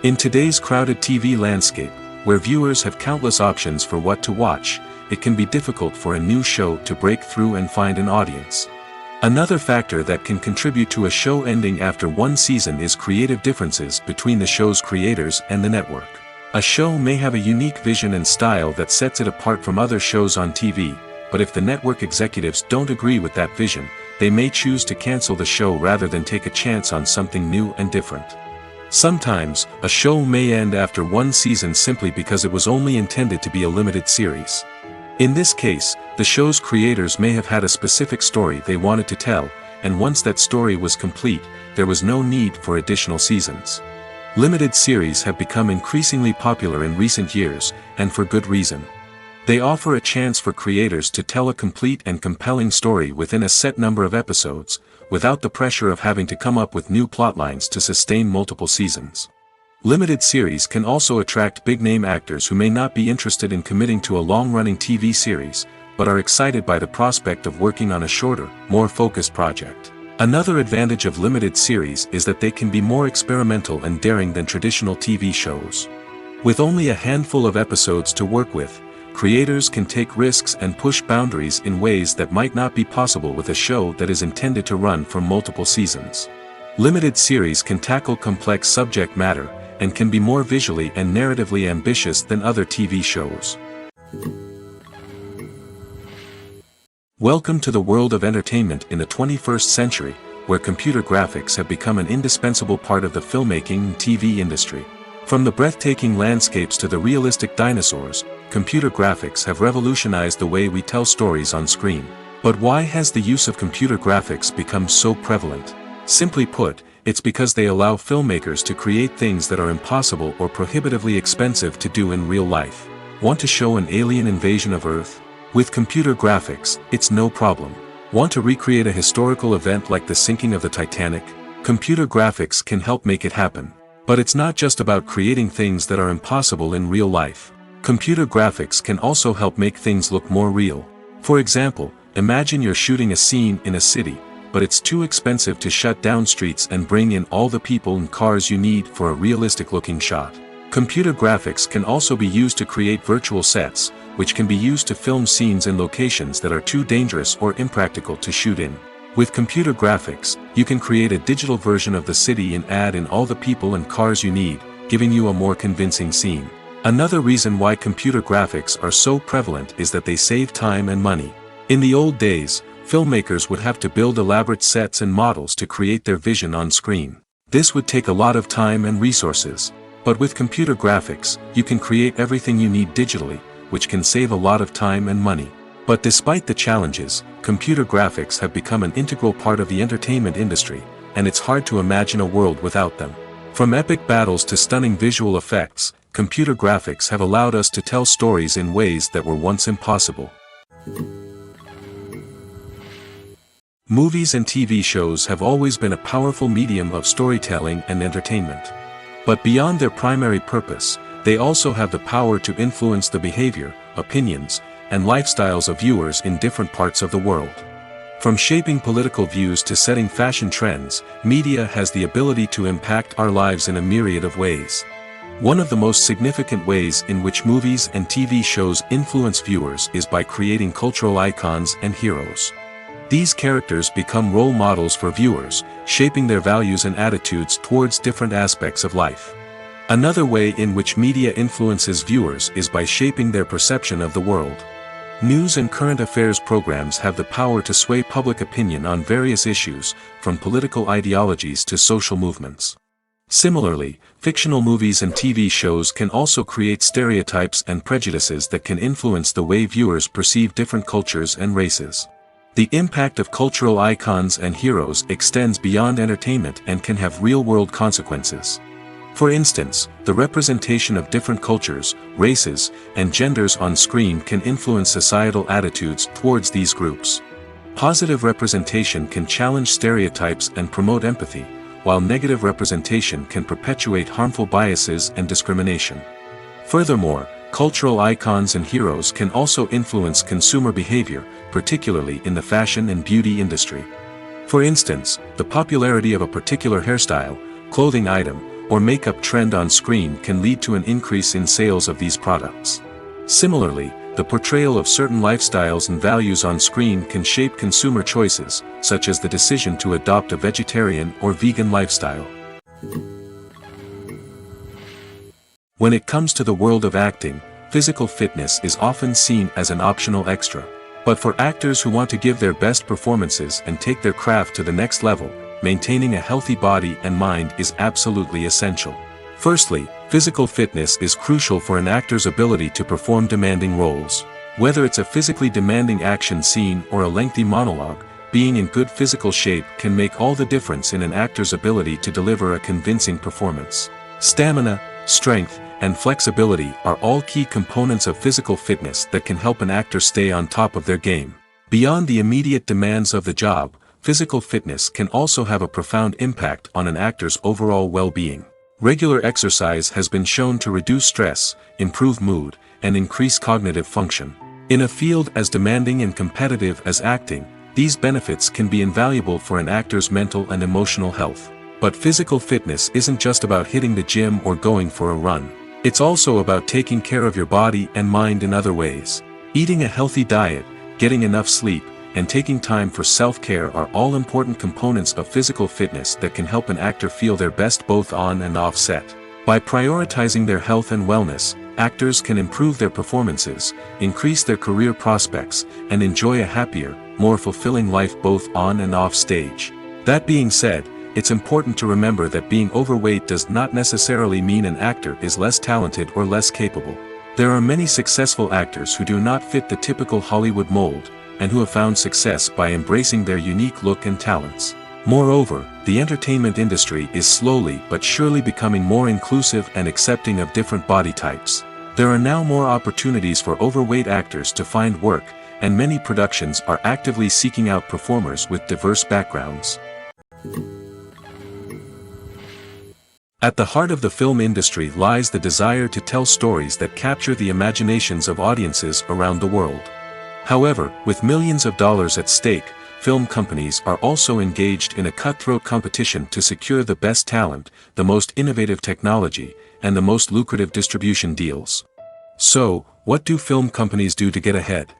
In today's crowded TV landscape, where viewers have countless options for what to watch, it can be difficult for a new show to break through and find an audience. Another factor that can contribute to a show ending after one season is creative differences between the show's creators and the network. A show may have a unique vision and style that sets it apart from other shows on TV, but if the network executives don't agree with that vision, they may choose to cancel the show rather than take a chance on something new and different. Sometimes, a show may end after one season simply because it was only intended to be a limited series. In this case, the show's creators may have had a specific story they wanted to tell, and once that story was complete, there was no need for additional seasons. Limited series have become increasingly popular in recent years, and for good reason. They offer a chance for creators to tell a complete and compelling story within a set number of episodes, without the pressure of having to come up with new plotlines to sustain multiple seasons. Limited series can also attract big-name actors who may not be interested in committing to a long-running TV series, but are excited by the prospect of working on a shorter, more focused project. Another advantage of limited series is that they can be more experimental and daring than traditional TV shows. With only a handful of episodes to work with, creators can take risks and push boundaries in ways that might not be possible with a show that is intended to run for multiple seasons. Limited series can tackle complex subject matter, and can be more visually and narratively ambitious than other TV shows. Welcome to the world of entertainment in the 21st century, where computer graphics have become an indispensable part of the filmmaking and TV industry. From the breathtaking landscapes to the realistic dinosaurs, computer graphics have revolutionized the way we tell stories on screen. But why has the use of computer graphics become so prevalent? Simply put, it's because they allow filmmakers to create things that are impossible or prohibitively expensive to do in real life. Want to show an alien invasion of Earth? With computer graphics, it's no problem. Want to recreate a historical event like the sinking of the Titanic? Computer graphics can help make it happen. But it's not just about creating things that are impossible in real life. Computer graphics can also help make things look more real. For example, imagine you're shooting a scene in a city, but it's too expensive to shut down streets and bring in all the people and cars you need for a realistic-looking shot. Computer graphics can also be used to create virtual sets, which can be used to film scenes in locations that are too dangerous or impractical to shoot in. With computer graphics, you can create a digital version of the city and add in all the people and cars you need, giving you a more convincing scene. Another reason why computer graphics are so prevalent is that they save time and money. In the old days, filmmakers would have to build elaborate sets and models to create their vision on screen. This would take a lot of time and resources. But with computer graphics, you can create everything you need digitally, which can save a lot of time and money. But despite the challenges, computer graphics have become an integral part of the entertainment industry, and it's hard to imagine a world without them. From epic battles to stunning visual effects, computer graphics have allowed us to tell stories in ways that were once impossible. Movies and TV shows have always been a powerful medium of storytelling and entertainment. But beyond their primary purpose, they also have the power to influence the behavior, opinions, and lifestyles of viewers in different parts of the world. From shaping political views to setting fashion trends, media has the ability to impact our lives in a myriad of ways. One of the most significant ways in which movies and TV shows influence viewers is by creating cultural icons and heroes. These characters become role models for viewers, shaping their values and attitudes towards different aspects of life. Another way in which media influences viewers is by shaping their perception of the world. News and current affairs programs have the power to sway public opinion on various issues, from political ideologies to social movements. Similarly, fictional movies and TV shows can also create stereotypes and prejudices that can influence the way viewers perceive different cultures and races. The impact of cultural icons and heroes extends beyond entertainment and can have real-world consequences. For instance, the representation of different cultures, races, and genders on screen can influence societal attitudes towards these groups. Positive representation can challenge stereotypes and promote empathy, while negative representation can perpetuate harmful biases and discrimination. Furthermore, cultural icons and heroes can also influence consumer behavior, particularly in the fashion and beauty industry. For instance, the popularity of a particular hairstyle, clothing item, or makeup trend on screen can lead to an increase in sales of these products. Similarly, the portrayal of certain lifestyles and values on screen can shape consumer choices, such as the decision to adopt a vegetarian or vegan lifestyle. When it comes to the world of acting, physical fitness is often seen as an optional extra. But for actors who want to give their best performances and take their craft to the next level, maintaining a healthy body and mind is absolutely essential. Firstly, physical fitness is crucial for an actor's ability to perform demanding roles. Whether it's a physically demanding action scene or a lengthy monologue, being in good physical shape can make all the difference in an actor's ability to deliver a convincing performance. Stamina, strength, and flexibility are all key components of physical fitness that can help an actor stay on top of their game. Beyond the immediate demands of the job, physical fitness can also have a profound impact on an actor's overall well-being. Regular exercise has been shown to reduce stress, improve mood, and increase cognitive function. In a field as demanding and competitive as acting, these benefits can be invaluable for an actor's mental and emotional health. But physical fitness isn't just about hitting the gym or going for a run. It's also about taking care of your body and mind in other ways. Eating a healthy diet, getting enough sleep, and taking time for self-care are all important components of physical fitness that can help an actor feel their best both on and off set. By prioritizing their health and wellness, actors can improve their performances, increase their career prospects, and enjoy a happier, more fulfilling life both on and off stage. That being said, it's important to remember that being overweight does not necessarily mean an actor is less talented or less capable. There are many successful actors who do not fit the typical Hollywood mold, and who have found success by embracing their unique look and talents. Moreover, the entertainment industry is slowly but surely becoming more inclusive and accepting of different body types. There are now more opportunities for overweight actors to find work, and many productions are actively seeking out performers with diverse backgrounds. At the heart of the film industry lies the desire to tell stories that capture the imaginations of audiences around the world. However, with millions of dollars at stake, film companies are also engaged in a cutthroat competition to secure the best talent, the most innovative technology, and the most lucrative distribution deals. So, what do film companies do to get ahead?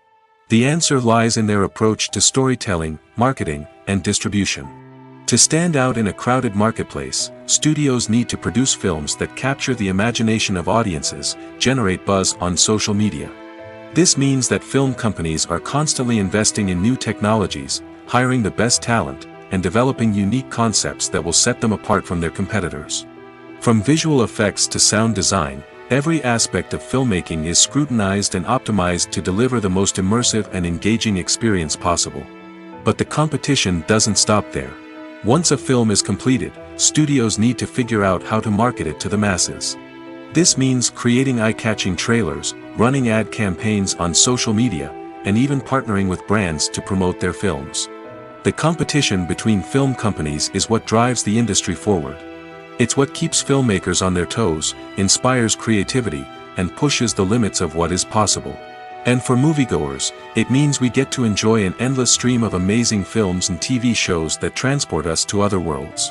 The answer lies in their approach to storytelling, marketing, and distribution. To stand out in a crowded marketplace, studios need to produce films that capture the imagination of audiences, generate buzz on social media. This means that film companies are constantly investing in new technologies, hiring the best talent, and developing unique concepts that will set them apart from their competitors. From visual effects to sound design, every aspect of filmmaking is scrutinized and optimized to deliver the most immersive and engaging experience possible. But the competition doesn't stop there. Once a film is completed, studios need to figure out how to market it to the masses. This means creating eye-catching trailers, running ad campaigns on social media, and even partnering with brands to promote their films. The competition between film companies is what drives the industry forward. It's what keeps filmmakers on their toes, inspires creativity, and pushes the limits of what is possible. And for moviegoers, it means we get to enjoy an endless stream of amazing films and TV shows that transport us to other worlds.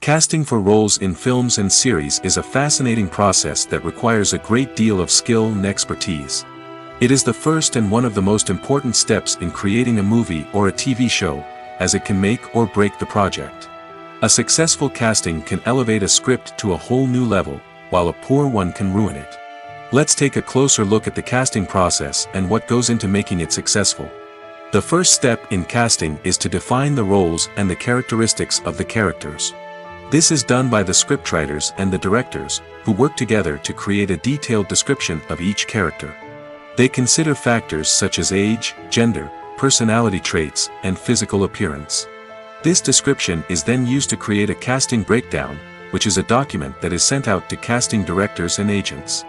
Casting for roles in films and series is a fascinating process that requires a great deal of skill and expertise. It is the first and one of the most important steps in creating a movie or a TV show, as it can make or break the project. A successful casting can elevate a script to a whole new level, while a poor one can ruin it. Let's take a closer look at the casting process and what goes into making it successful. The first step in casting is to define the roles and the characteristics of the characters. This is done by the scriptwriters and the directors, who work together to create a detailed description of each character. They consider factors such as age, gender, personality traits, and physical appearance. This description is then used to create a casting breakdown, which is a document that is sent out to casting directors and agents.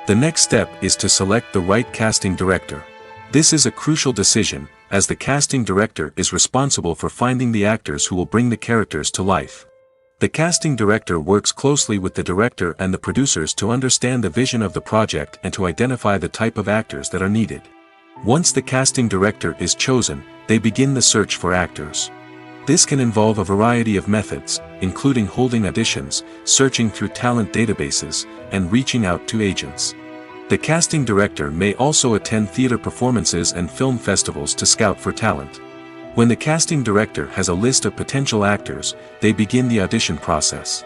The next step is to select the right casting director. This is a crucial decision, as the casting director is responsible for finding the actors who will bring the characters to life. The casting director works closely with the director and the producers to understand the vision of the project and to identify the type of actors that are needed. Once the casting director is chosen, they begin the search for actors. This can involve a variety of methods, including holding auditions, searching through talent databases, and reaching out to agents. The casting director may also attend theater performances and film festivals to scout for talent. When the casting director has a list of potential actors, they begin the audition process.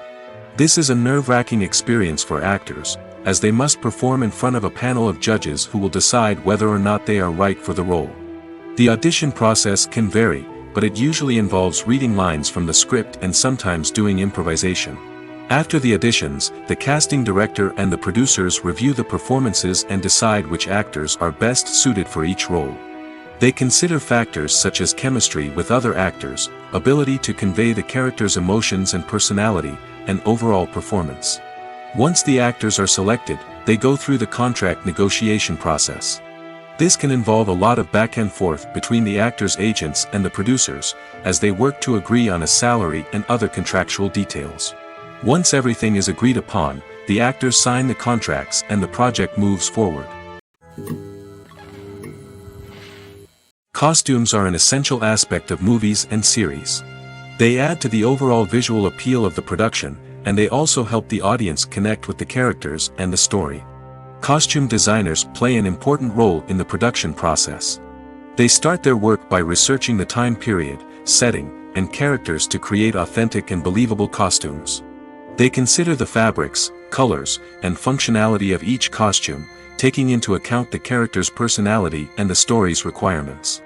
This is a nerve-wracking experience for actors, as they must perform in front of a panel of judges who will decide whether or not they are right for the role. The audition process can vary, but it usually involves reading lines from the script and sometimes doing improvisation. After the auditions, the casting director and the producers review the performances and decide which actors are best suited for each role. They consider factors such as chemistry with other actors, ability to convey the character's emotions and personality, and overall performance. Once the actors are selected, they go through the contract negotiation process. This can involve a lot of back and forth between the actors' agents and the producers, as they work to agree on a salary and other contractual details. Once everything is agreed upon, the actors sign the contracts and the project moves forward. Costumes are an essential aspect of movies and series. They add to the overall visual appeal of the production, and they also help the audience connect with the characters and the story. Costume designers play an important role in the production process. They start their work by researching the time period, setting, and characters to create authentic and believable costumes. They consider the fabrics, colors, and functionality of each costume, taking into account the character's personality and the story's requirements.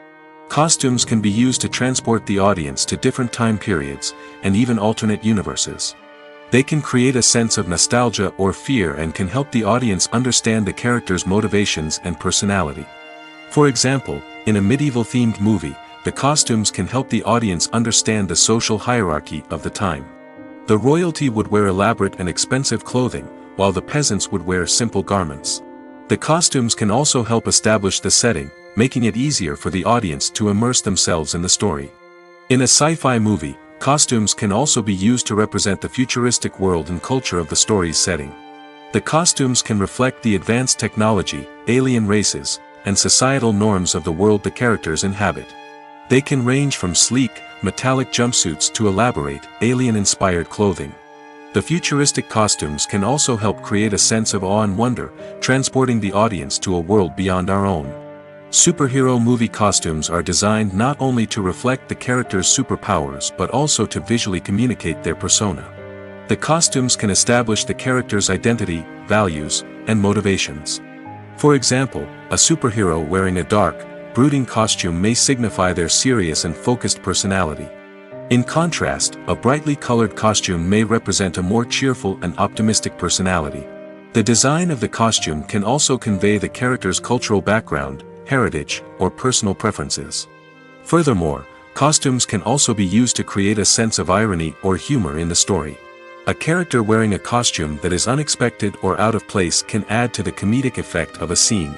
Costumes can be used to transport the audience to different time periods, and even alternate universes. They can create a sense of nostalgia or fear and can help the audience understand the character's motivations and personality. For example, in a medieval-themed movie, the costumes can help the audience understand the social hierarchy of the time. The royalty would wear elaborate and expensive clothing, while the peasants would wear simple garments. The costumes can also help establish the setting, making it easier for the audience to immerse themselves in the story. In a sci-fi movie, costumes can also be used to represent the futuristic world and culture of the story's setting. The costumes can reflect the advanced technology, alien races, and societal norms of the world the characters inhabit. They can range from sleek, metallic jumpsuits to elaborate, alien-inspired clothing. The futuristic costumes can also help create a sense of awe and wonder, transporting the audience to a world beyond our own. Superhero movie costumes are designed not only to reflect the character's superpowers but also to visually communicate their persona. The costumes can establish the character's identity, values, and motivations. For example, a superhero wearing a dark, brooding costume may signify their serious and focused personality. In contrast, a brightly colored costume may represent a more cheerful and optimistic personality. The design of the costume can also convey the character's cultural background, heritage, or personal preferences. Furthermore, costumes can also be used to create a sense of irony or humor in the story. A character wearing a costume that is unexpected or out of place can add to the comedic effect of a scene.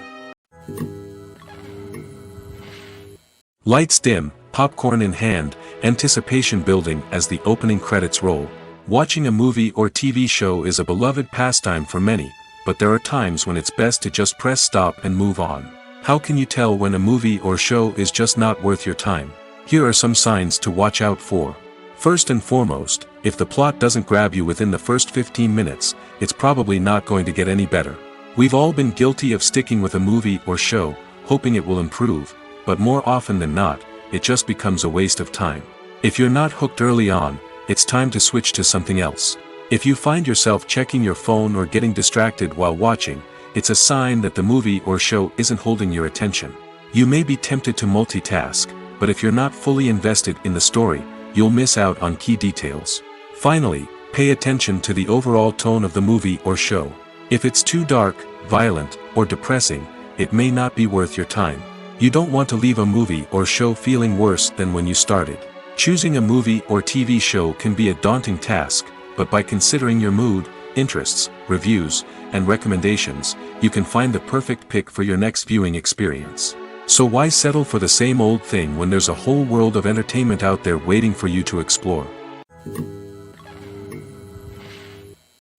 Lights dim, popcorn in hand, anticipation building as the opening credits roll. Watching a movie or TV show is a beloved pastime for many, but there are times when it's best to just press stop and move on. How can you tell when a movie or show is just not worth your time? Here are some signs to watch out for. First and foremost, if the plot doesn't grab you within the first 15 minutes, it's probably not going to get any better. We've all been guilty of sticking with a movie or show, hoping it will improve, but more often than not, it just becomes a waste of time. If you're not hooked early on, it's time to switch to something else. If you find yourself checking your phone or getting distracted while watching, it's a sign that the movie or show isn't holding your attention. You may be tempted to multitask, but if you're not fully invested in the story, you'll miss out on key details. Finally, pay attention to the overall tone of the movie or show. If it's too dark, violent, or depressing, it may not be worth your time. You don't want to leave a movie or show feeling worse than when you started. Choosing a movie or TV show can be a daunting task, but by considering your mood, interests, reviews, and recommendations, you can find the perfect pick for your next viewing experience. So why settle for the same old thing when there's a whole world of entertainment out there waiting for you to explore?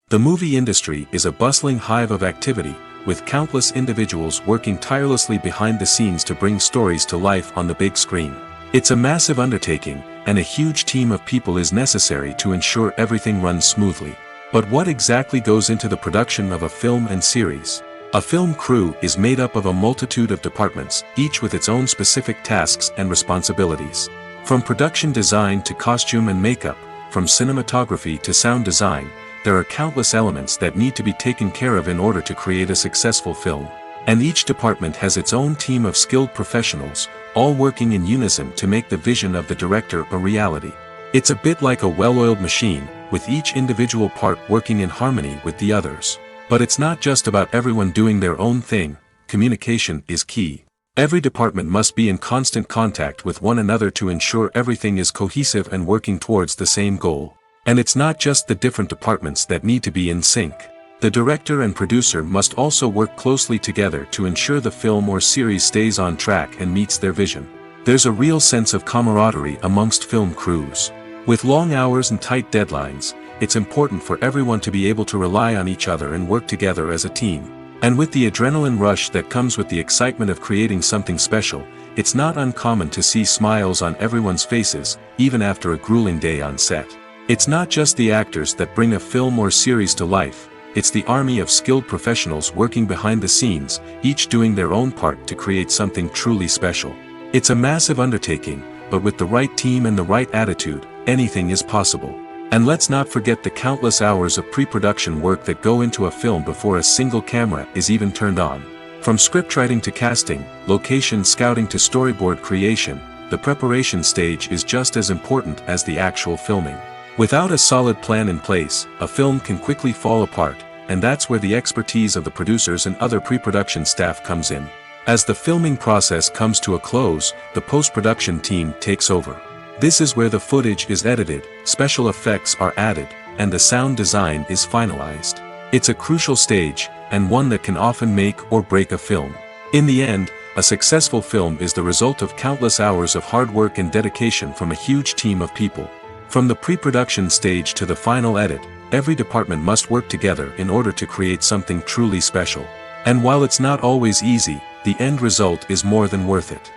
The movie industry is a bustling hive of activity, with countless individuals working tirelessly behind the scenes to bring stories to life on the big screen. It's a massive undertaking, and a huge team of people is necessary to ensure everything runs smoothly. But what exactly goes into the production of a film and series? A film crew is made up of a multitude of departments, each with its own specific tasks and responsibilities. From production design to costume and makeup, from cinematography to sound design, there are countless elements that need to be taken care of in order to create a successful film. And each department has its own team of skilled professionals, all working in unison to make the vision of the director a reality. It's a bit like a well-oiled machine, with each individual part working in harmony with the others. But it's not just about everyone doing their own thing. Communication is key. Every department must be in constant contact with one another to ensure everything is cohesive and working towards the same goal. And it's not just the different departments that need to be in sync. The director and producer must also work closely together to ensure the film or series stays on track and meets their vision. There's a real sense of camaraderie amongst film crews. With long hours and tight deadlines, it's important for everyone to be able to rely on each other and work together as a team. And with the adrenaline rush that comes with the excitement of creating something special, it's not uncommon to see smiles on everyone's faces, even after a grueling day on set. It's not just the actors that bring a film or series to life, it's the army of skilled professionals working behind the scenes, each doing their own part to create something truly special. It's a massive undertaking, but with the right team and the right attitude, anything is possible. And let's not forget the countless hours of pre-production work that go into a film before a single camera is even turned on. From scriptwriting to casting, location scouting to storyboard creation, the preparation stage is just as important as the actual filming. Without a solid plan in place, a film can quickly fall apart, and that's where the expertise of the producers and other pre-production staff comes in. As the filming process comes to a close, the post-production team takes over. This is where the footage is edited, special effects are added, and the sound design is finalized. It's a crucial stage, and one that can often make or break a film. In the end, a successful film is the result of countless hours of hard work and dedication from a huge team of people. From the pre-production stage to the final edit, every department must work together in order to create something truly special. And while it's not always easy, the end result is more than worth it.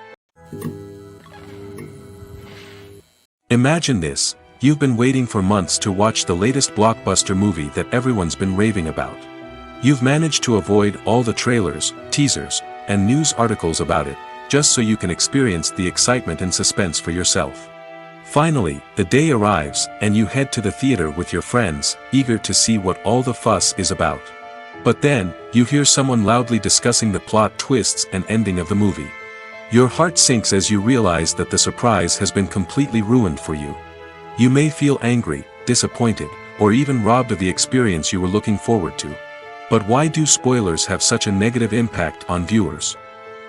Imagine this, you've been waiting for months to watch the latest blockbuster movie that everyone's been raving about. You've managed to avoid all the trailers, teasers, and news articles about it, just so you can experience the excitement and suspense for yourself. Finally, the day arrives, and you head to the theater with your friends, eager to see what all the fuss is about. But then, you hear someone loudly discussing the plot twists and ending of the movie. Your heart sinks as you realize that the surprise has been completely ruined for you. You may feel angry, disappointed, or even robbed of the experience you were looking forward to. But why do spoilers have such a negative impact on viewers?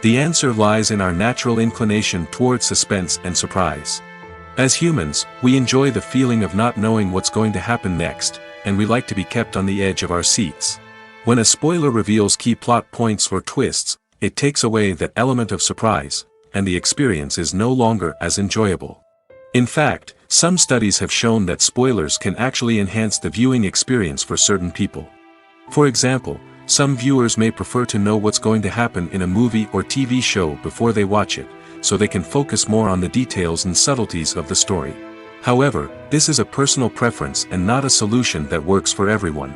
The answer lies in our natural inclination towards suspense and surprise. As humans, we enjoy the feeling of not knowing what's going to happen next, and we like to be kept on the edge of our seats. When a spoiler reveals key plot points or twists, it takes away that element of surprise, and the experience is no longer as enjoyable. In fact, some studies have shown that spoilers can actually enhance the viewing experience for certain people. For example, some viewers may prefer to know what's going to happen in a movie or TV show before they watch it, so they can focus more on the details and subtleties of the story. However, this is a personal preference and not a solution that works for everyone.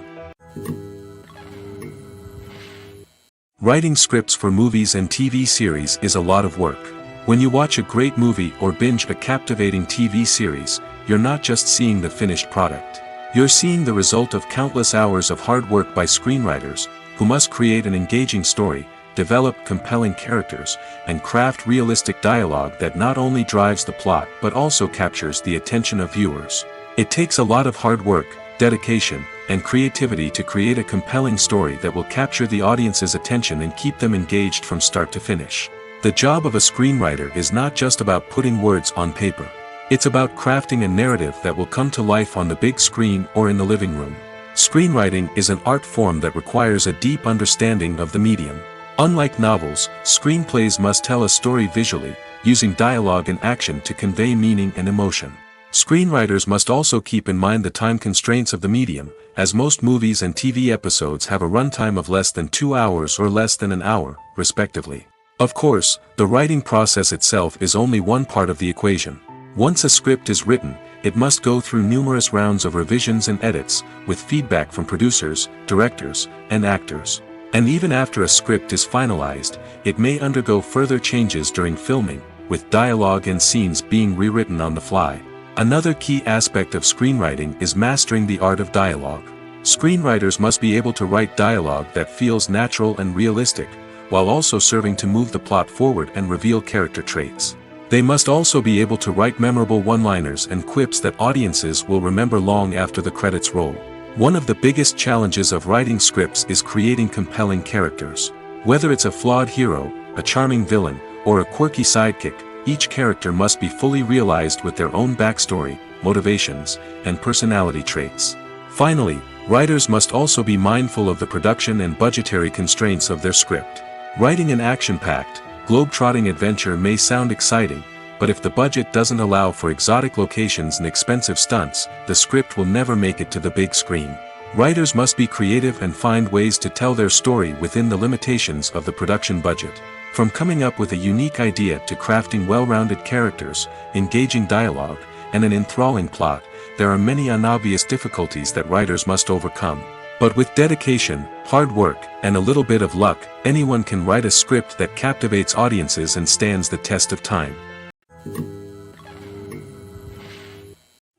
Writing scripts for movies and TV series is a lot of work. When you watch a great movie or binge a captivating TV series, you're not just seeing the finished product. You're seeing the result of countless hours of hard work by screenwriters, who must create an engaging story, develop compelling characters, and craft realistic dialogue that not only drives the plot but also captures the attention of viewers. It takes a lot of hard work, dedication, and creativity to create a compelling story that will capture the audience's attention and keep them engaged from start to finish. The job of a screenwriter is not just about putting words on paper. It's about crafting a narrative that will come to life on the big screen or in the living room. Screenwriting is an art form that requires a deep understanding of the medium. Unlike novels, screenplays must tell a story visually, using dialogue and action to convey meaning and emotion. Screenwriters must also keep in mind the time constraints of the medium, as most movies and TV episodes have a runtime of less than 2 hours or less than an hour, respectively. Of course, the writing process itself is only one part of the equation. Once a script is written, it must go through numerous rounds of revisions and edits, with feedback from producers, directors, and actors. And even after a script is finalized, it may undergo further changes during filming, with dialogue and scenes being rewritten on the fly. Another key aspect of screenwriting is mastering the art of dialogue. Screenwriters must be able to write dialogue that feels natural and realistic, while also serving to move the plot forward and reveal character traits. They must also be able to write memorable one-liners and quips that audiences will remember long after the credits roll. One of the biggest challenges of writing scripts is creating compelling characters. Whether it's a flawed hero, a charming villain, or a quirky sidekick, each character must be fully realized with their own backstory, motivations, and personality traits. Finally, writers must also be mindful of the production and budgetary constraints of their script. Writing an action-packed, globe-trotting adventure may sound exciting, but if the budget doesn't allow for exotic locations and expensive stunts, the script will never make it to the big screen. Writers must be creative and find ways to tell their story within the limitations of the production budget. From coming up with a unique idea to crafting well-rounded characters, engaging dialogue, and an enthralling plot, there are many unobvious difficulties that writers must overcome. But with dedication, hard work, and a little bit of luck, anyone can write a script that captivates audiences and stands the test of time.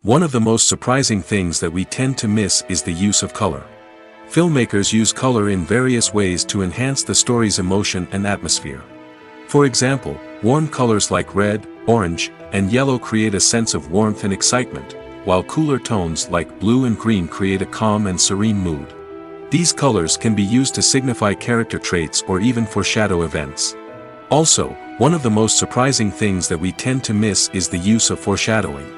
One of the most surprising things that we tend to miss is the use of color. Filmmakers use color in various ways to enhance the story's emotion and atmosphere. For example, warm colors like red, orange, and yellow create a sense of warmth and excitement, while cooler tones like blue and green create a calm and serene mood. These colors can be used to signify character traits or even foreshadow events. Also, one of the most surprising things that we tend to miss is the use of foreshadowing.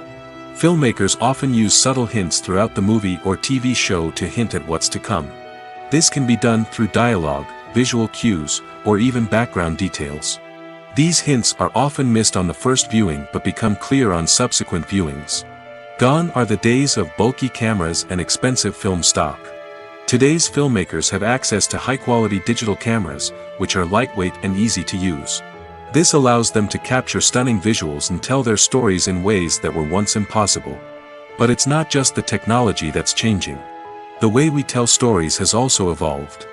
Filmmakers often use subtle hints throughout the movie or TV show to hint at what's to come. This can be done through dialogue, visual cues, or even background details. These hints are often missed on the first viewing but become clear on subsequent viewings. Gone are the days of bulky cameras and expensive film stock. Today's filmmakers have access to high-quality digital cameras, which are lightweight and easy to use. This allows them to capture stunning visuals and tell their stories in ways that were once impossible. But it's not just the technology that's changing. The way we tell stories has also evolved.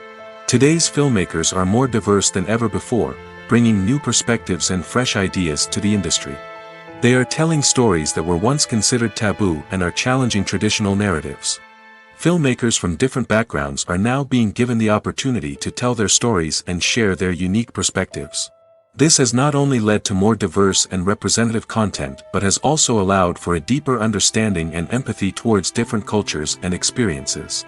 Today's filmmakers are more diverse than ever before, bringing new perspectives and fresh ideas to the industry. They are telling stories that were once considered taboo and are challenging traditional narratives. Filmmakers from different backgrounds are now being given the opportunity to tell their stories and share their unique perspectives. This has not only led to more diverse and representative content but has also allowed for a deeper understanding and empathy towards different cultures and experiences.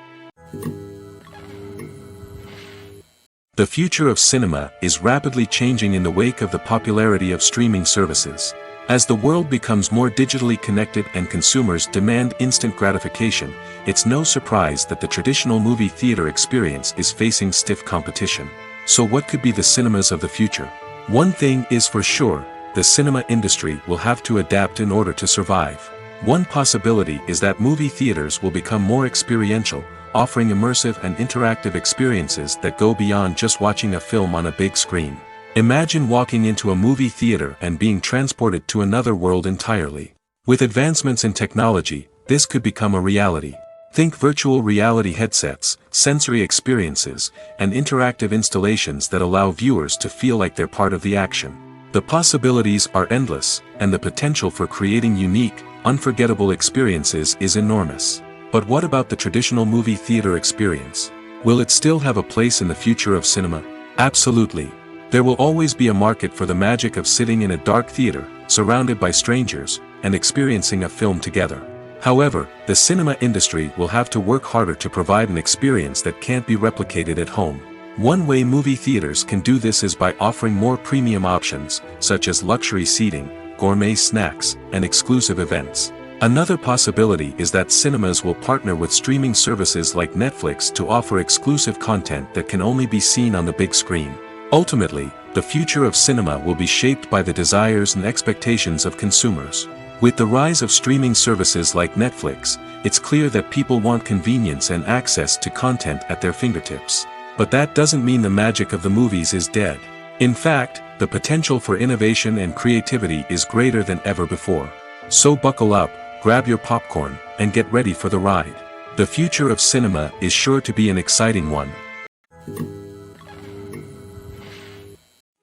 The future of cinema is rapidly changing in the wake of the popularity of streaming services. As the world becomes more digitally connected and consumers demand instant gratification, it's no surprise that the traditional movie theater experience is facing stiff competition. So what could be the cinemas of the future? One thing is for sure, the cinema industry will have to adapt in order to survive. One possibility is that movie theaters will become more experiential, offering immersive and interactive experiences that go beyond just watching a film on a big screen. Imagine walking into a movie theater and being transported to another world entirely. With advancements in technology, this could become a reality. Think virtual reality headsets, sensory experiences, and interactive installations that allow viewers to feel like they're part of the action. The possibilities are endless, and the potential for creating unique, unforgettable experiences is enormous. But what about the traditional movie theater experience? Will it still have a place in the future of cinema? Absolutely. There will always be a market for the magic of sitting in a dark theater, surrounded by strangers, and experiencing a film together. However, the cinema industry will have to work harder to provide an experience that can't be replicated at home. One way movie theaters can do this is by offering more premium options, such as luxury seating, gourmet snacks, and exclusive events. Another possibility is that cinemas will partner with streaming services like Netflix to offer exclusive content that can only be seen on the big screen. Ultimately, the future of cinema will be shaped by the desires and expectations of consumers. With the rise of streaming services like Netflix, it's clear that people want convenience and access to content at their fingertips. But that doesn't mean the magic of the movies is dead. In fact, the potential for innovation and creativity is greater than ever before. So buckle up, grab your popcorn, and get ready for the ride. The future of cinema is sure to be an exciting one.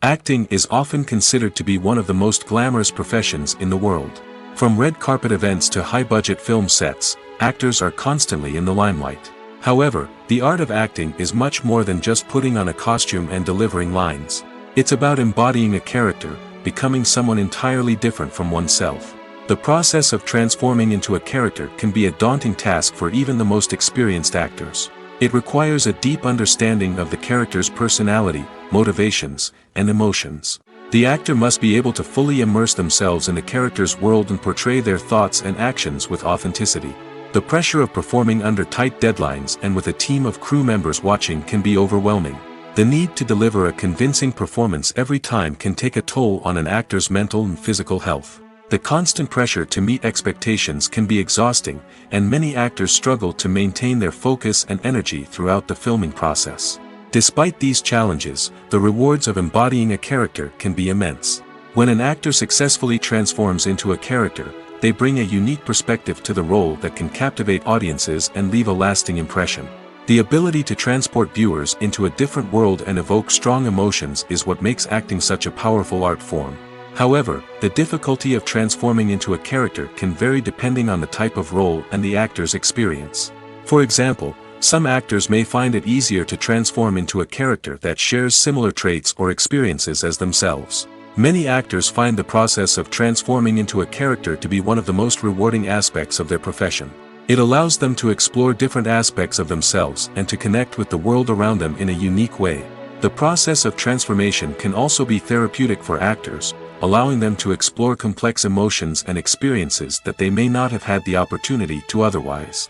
Acting is often considered to be one of the most glamorous professions in the world. From red carpet events to high-budget film sets, actors are constantly in the limelight. However, the art of acting is much more than just putting on a costume and delivering lines. It's about embodying a character, becoming someone entirely different from oneself. The process of transforming into a character can be a daunting task for even the most experienced actors. It requires a deep understanding of the character's personality, motivations, and emotions. The actor must be able to fully immerse themselves in the character's world and portray their thoughts and actions with authenticity. The pressure of performing under tight deadlines and with a team of crew members watching can be overwhelming. The need to deliver a convincing performance every time can take a toll on an actor's mental and physical health. The constant pressure to meet expectations can be exhausting, and many actors struggle to maintain their focus and energy throughout the filming process. Despite these challenges, the rewards of embodying a character can be immense. When an actor successfully transforms into a character, they bring a unique perspective to the role that can captivate audiences and leave a lasting impression. The ability to transport viewers into a different world and evoke strong emotions is what makes acting such a powerful art form. However, the difficulty of transforming into a character can vary depending on the type of role and the actor's experience. For example, some actors may find it easier to transform into a character that shares similar traits or experiences as themselves. Many actors find the process of transforming into a character to be one of the most rewarding aspects of their profession. It allows them to explore different aspects of themselves and to connect with the world around them in a unique way. The process of transformation can also be therapeutic for actors, allowing them to explore complex emotions and experiences that they may not have had the opportunity to otherwise.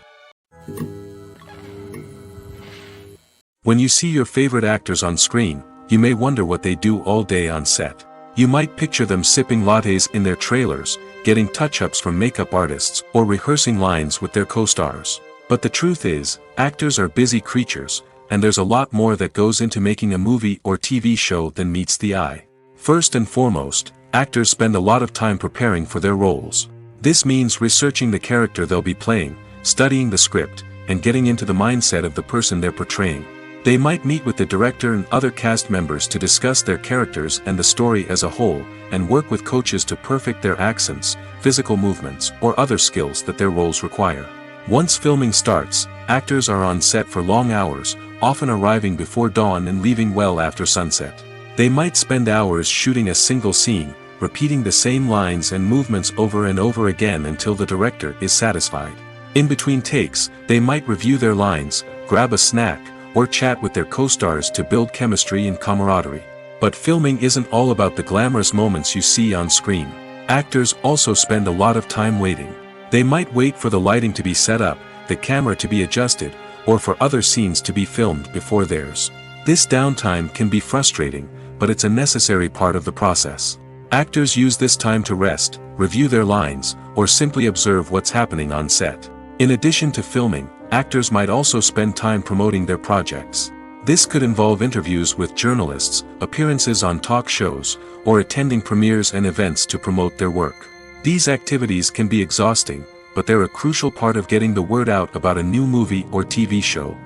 When you see your favorite actors on screen, you may wonder what they do all day on set. You might picture them sipping lattes in their trailers, getting touch-ups from makeup artists, or rehearsing lines with their co-stars. But the truth is, actors are busy creatures, and there's a lot more that goes into making a movie or TV show than meets the eye. First and foremost, actors spend a lot of time preparing for their roles. This means researching the character they'll be playing, studying the script, and getting into the mindset of the person they're portraying. They might meet with the director and other cast members to discuss their characters and the story as a whole, and work with coaches to perfect their accents, physical movements, or other skills that their roles require. Once filming starts, actors are on set for long hours, often arriving before dawn and leaving well after sunset. They might spend hours shooting a single scene, repeating the same lines and movements over and over again until the director is satisfied. In between takes, they might review their lines, grab a snack, or chat with their co-stars to build chemistry and camaraderie. But filming isn't all about the glamorous moments you see on screen. Actors also spend a lot of time waiting. They might wait for the lighting to be set up, the camera to be adjusted, or for other scenes to be filmed before theirs. This downtime can be frustrating, but it's a necessary part of the process. Actors use this time to rest, review their lines, or simply observe what's happening on set. In addition to filming, actors might also spend time promoting their projects. This could involve interviews with journalists, appearances on talk shows, or attending premieres and events to promote their work. These activities can be exhausting, but they're a crucial part of getting the word out about a new movie or TV show.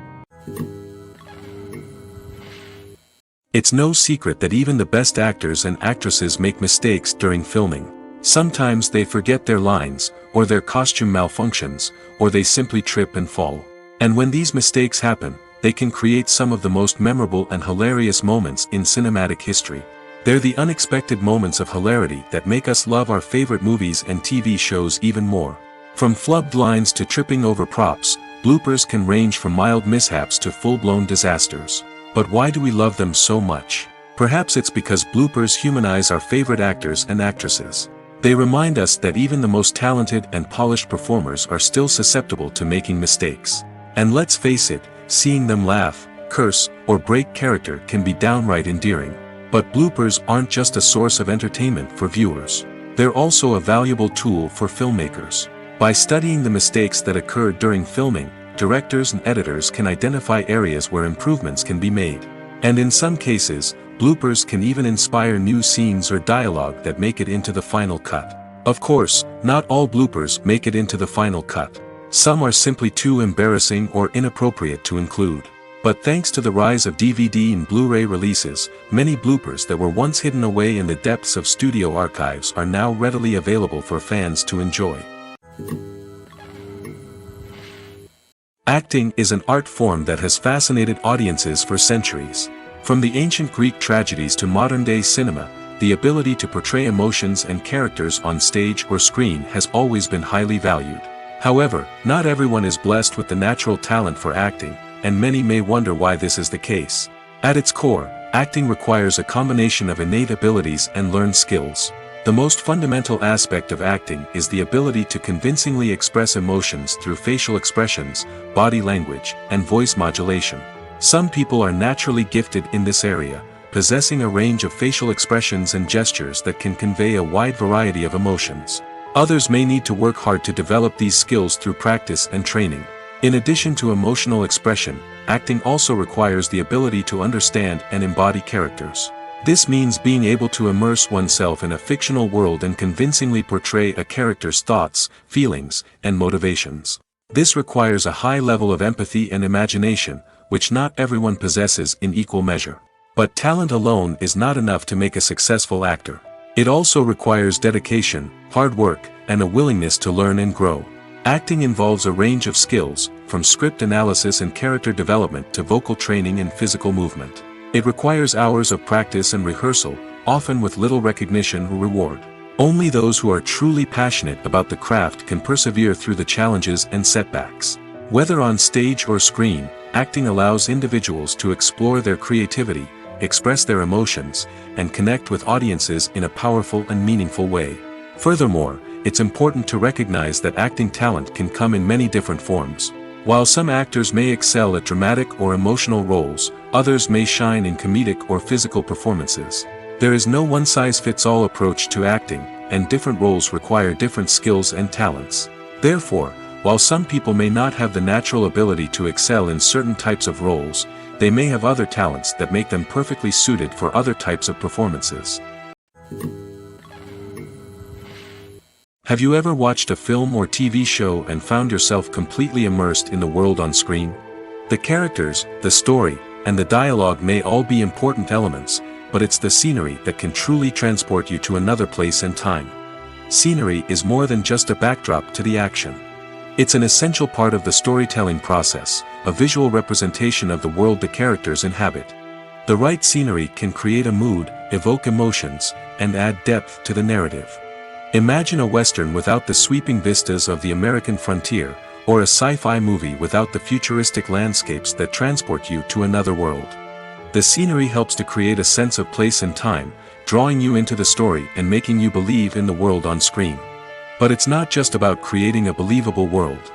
It's no secret that even the best actors and actresses make mistakes during filming. Sometimes they forget their lines, or their costume malfunctions, or they simply trip and fall. And when these mistakes happen, they can create some of the most memorable and hilarious moments in cinematic history. They're the unexpected moments of hilarity that make us love our favorite movies and TV shows even more. From flubbed lines to tripping over props, bloopers can range from mild mishaps to full-blown disasters. But why do we love them so much? Perhaps it's because bloopers humanize our favorite actors and actresses. They remind us that even the most talented and polished performers are still susceptible to making mistakes. And let's face it, seeing them laugh, curse, or break character can be downright endearing. But bloopers aren't just a source of entertainment for viewers. They're also a valuable tool for filmmakers. By studying the mistakes that occurred during filming, directors and editors can identify areas where improvements can be made. And in some cases, bloopers can even inspire new scenes or dialogue that make it into the final cut. Of course, not all bloopers make it into the final cut. Some are simply too embarrassing or inappropriate to include. But thanks to the rise of DVD and Blu-ray releases, many bloopers that were once hidden away in the depths of studio archives are now readily available for fans to enjoy. Acting is an art form that has fascinated audiences for centuries. From the ancient Greek tragedies to modern-day cinema, the ability to portray emotions and characters on stage or screen has always been highly valued. However, not everyone is blessed with the natural talent for acting, and many may wonder why this is the case. At its core, acting requires a combination of innate abilities and learned skills. The most fundamental aspect of acting is the ability to convincingly express emotions through facial expressions, body language, and voice modulation. Some people are naturally gifted in this area, possessing a range of facial expressions and gestures that can convey a wide variety of emotions. Others may need to work hard to develop these skills through practice and training. In addition to emotional expression, acting also requires the ability to understand and embody characters. This means being able to immerse oneself in a fictional world and convincingly portray a character's thoughts, feelings, and motivations. This requires a high level of empathy and imagination, which not everyone possesses in equal measure. But talent alone is not enough to make a successful actor. It also requires dedication, hard work, and a willingness to learn and grow. Acting involves a range of skills, from script analysis and character development to vocal training and physical movement. It requires hours of practice and rehearsal, often with little recognition or reward. Only those who are truly passionate about the craft can persevere through the challenges and setbacks. Whether on stage or screen, acting allows individuals to explore their creativity, express their emotions, and connect with audiences in a powerful and meaningful way. Furthermore, it's important to recognize that acting talent can come in many different forms. While some actors may excel at dramatic or emotional roles, others may shine in comedic or physical performances. There is no one-size-fits-all approach to acting, and different roles require different skills and talents. Therefore, while some people may not have the natural ability to excel in certain types of roles, they may have other talents that make them perfectly suited for other types of performances. Have you ever watched a film or TV show and found yourself completely immersed in the world on screen? The characters, the story, and the dialogue may all be important elements, but it's the scenery that can truly transport you to another place and time. Scenery is more than just a backdrop to the action. It's an essential part of the storytelling process, a visual representation of the world the characters inhabit. The right scenery can create a mood, evoke emotions, and add depth to the narrative. Imagine a Western without the sweeping vistas of the American frontier, or a sci-fi movie without the futuristic landscapes that transport you to another world. The scenery helps to create a sense of place and time, drawing you into the story and making you believe in the world on screen. But it's not just about creating a believable world.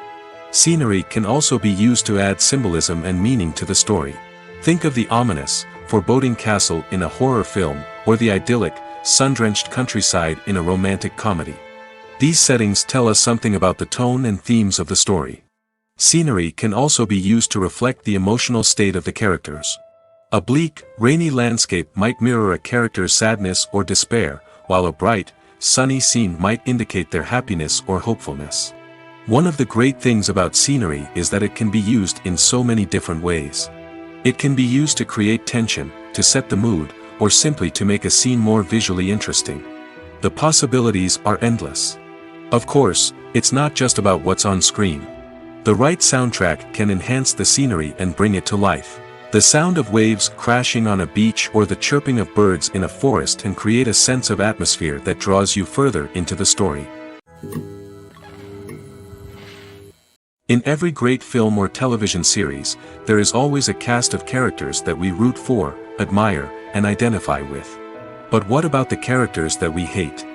Scenery can also be used to add symbolism and meaning to the story. Think of the ominous, foreboding castle in a horror film, or the idyllic, sun-drenched countryside in a romantic comedy. These settings tell us something about the tone and themes of the story. Scenery can also be used to reflect the emotional state of the characters. A bleak, rainy landscape might mirror a character's sadness or despair, while a bright, sunny scene might indicate their happiness or hopefulness. One of the great things about scenery is that it can be used in so many different ways. It can be used to create tension, to set the mood, or simply to make a scene more visually interesting. The possibilities are endless. Of course, it's not just about what's on screen. The right soundtrack can enhance the scenery and bring it to life. The sound of waves crashing on a beach or the chirping of birds in a forest can create a sense of atmosphere that draws you further into the story. In every great film or television series, there is always a cast of characters that we root for, admire, and identify with. But what about the characters that we hate?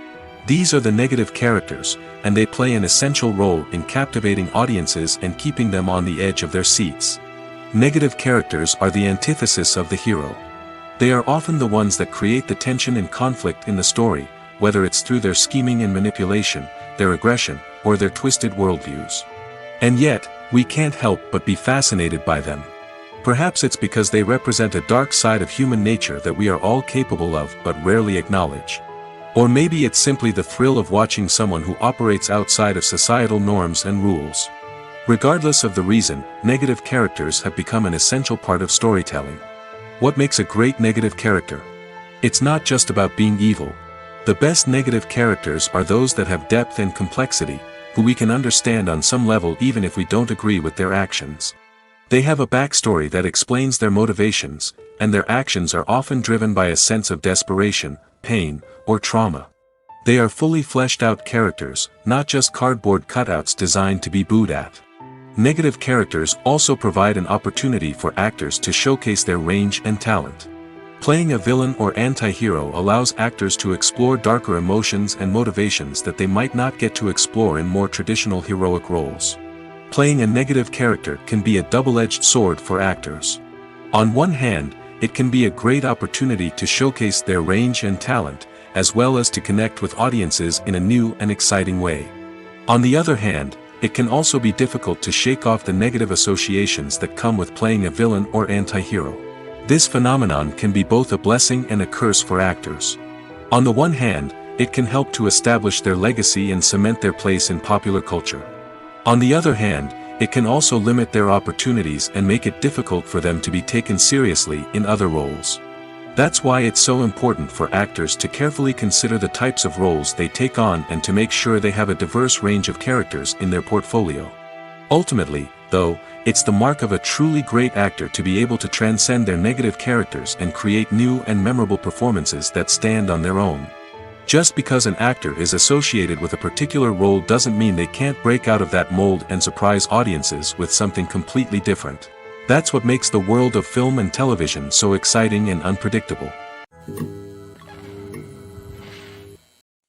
These are the negative characters, and they play an essential role in captivating audiences and keeping them on the edge of their seats. Negative characters are the antithesis of the hero. They are often the ones that create the tension and conflict in the story, whether it's through their scheming and manipulation, their aggression, or their twisted worldviews. And yet, we can't help but be fascinated by them. Perhaps it's because they represent a dark side of human nature that we are all capable of but rarely acknowledge. Or maybe it's simply the thrill of watching someone who operates outside of societal norms and rules. Regardless of the reason, negative characters have become an essential part of storytelling. What makes a great negative character? It's not just about being evil. The best negative characters are those that have depth and complexity, who we can understand on some level even if we don't agree with their actions. They have a backstory that explains their motivations, and their actions are often driven by a sense of desperation, pain, or trauma. They are fully fleshed out characters, not just cardboard cutouts designed to be booed at. Negative characters also provide an opportunity for actors to showcase their range and talent. Playing a villain or anti-hero allows actors to explore darker emotions and motivations that they might not get to explore in more traditional heroic roles. Playing a negative character can be a double-edged sword for actors. On one hand, it can be a great opportunity to showcase their range and talent, as well as to connect with audiences in a new and exciting way. On the other hand, it can also be difficult to shake off the negative associations that come with playing a villain or anti-hero. This phenomenon can be both a blessing and a curse for actors. On the one hand, it can help to establish their legacy and cement their place in popular culture. On the other hand, it can also limit their opportunities and make it difficult for them to be taken seriously in other roles. That's why it's so important for actors to carefully consider the types of roles they take on and to make sure they have a diverse range of characters in their portfolio. Ultimately, though, it's the mark of a truly great actor to be able to transcend their negative characters and create new and memorable performances that stand on their own. Just because an actor is associated with a particular role doesn't mean they can't break out of that mold and surprise audiences with something completely different. That's what makes the world of film and television so exciting and unpredictable.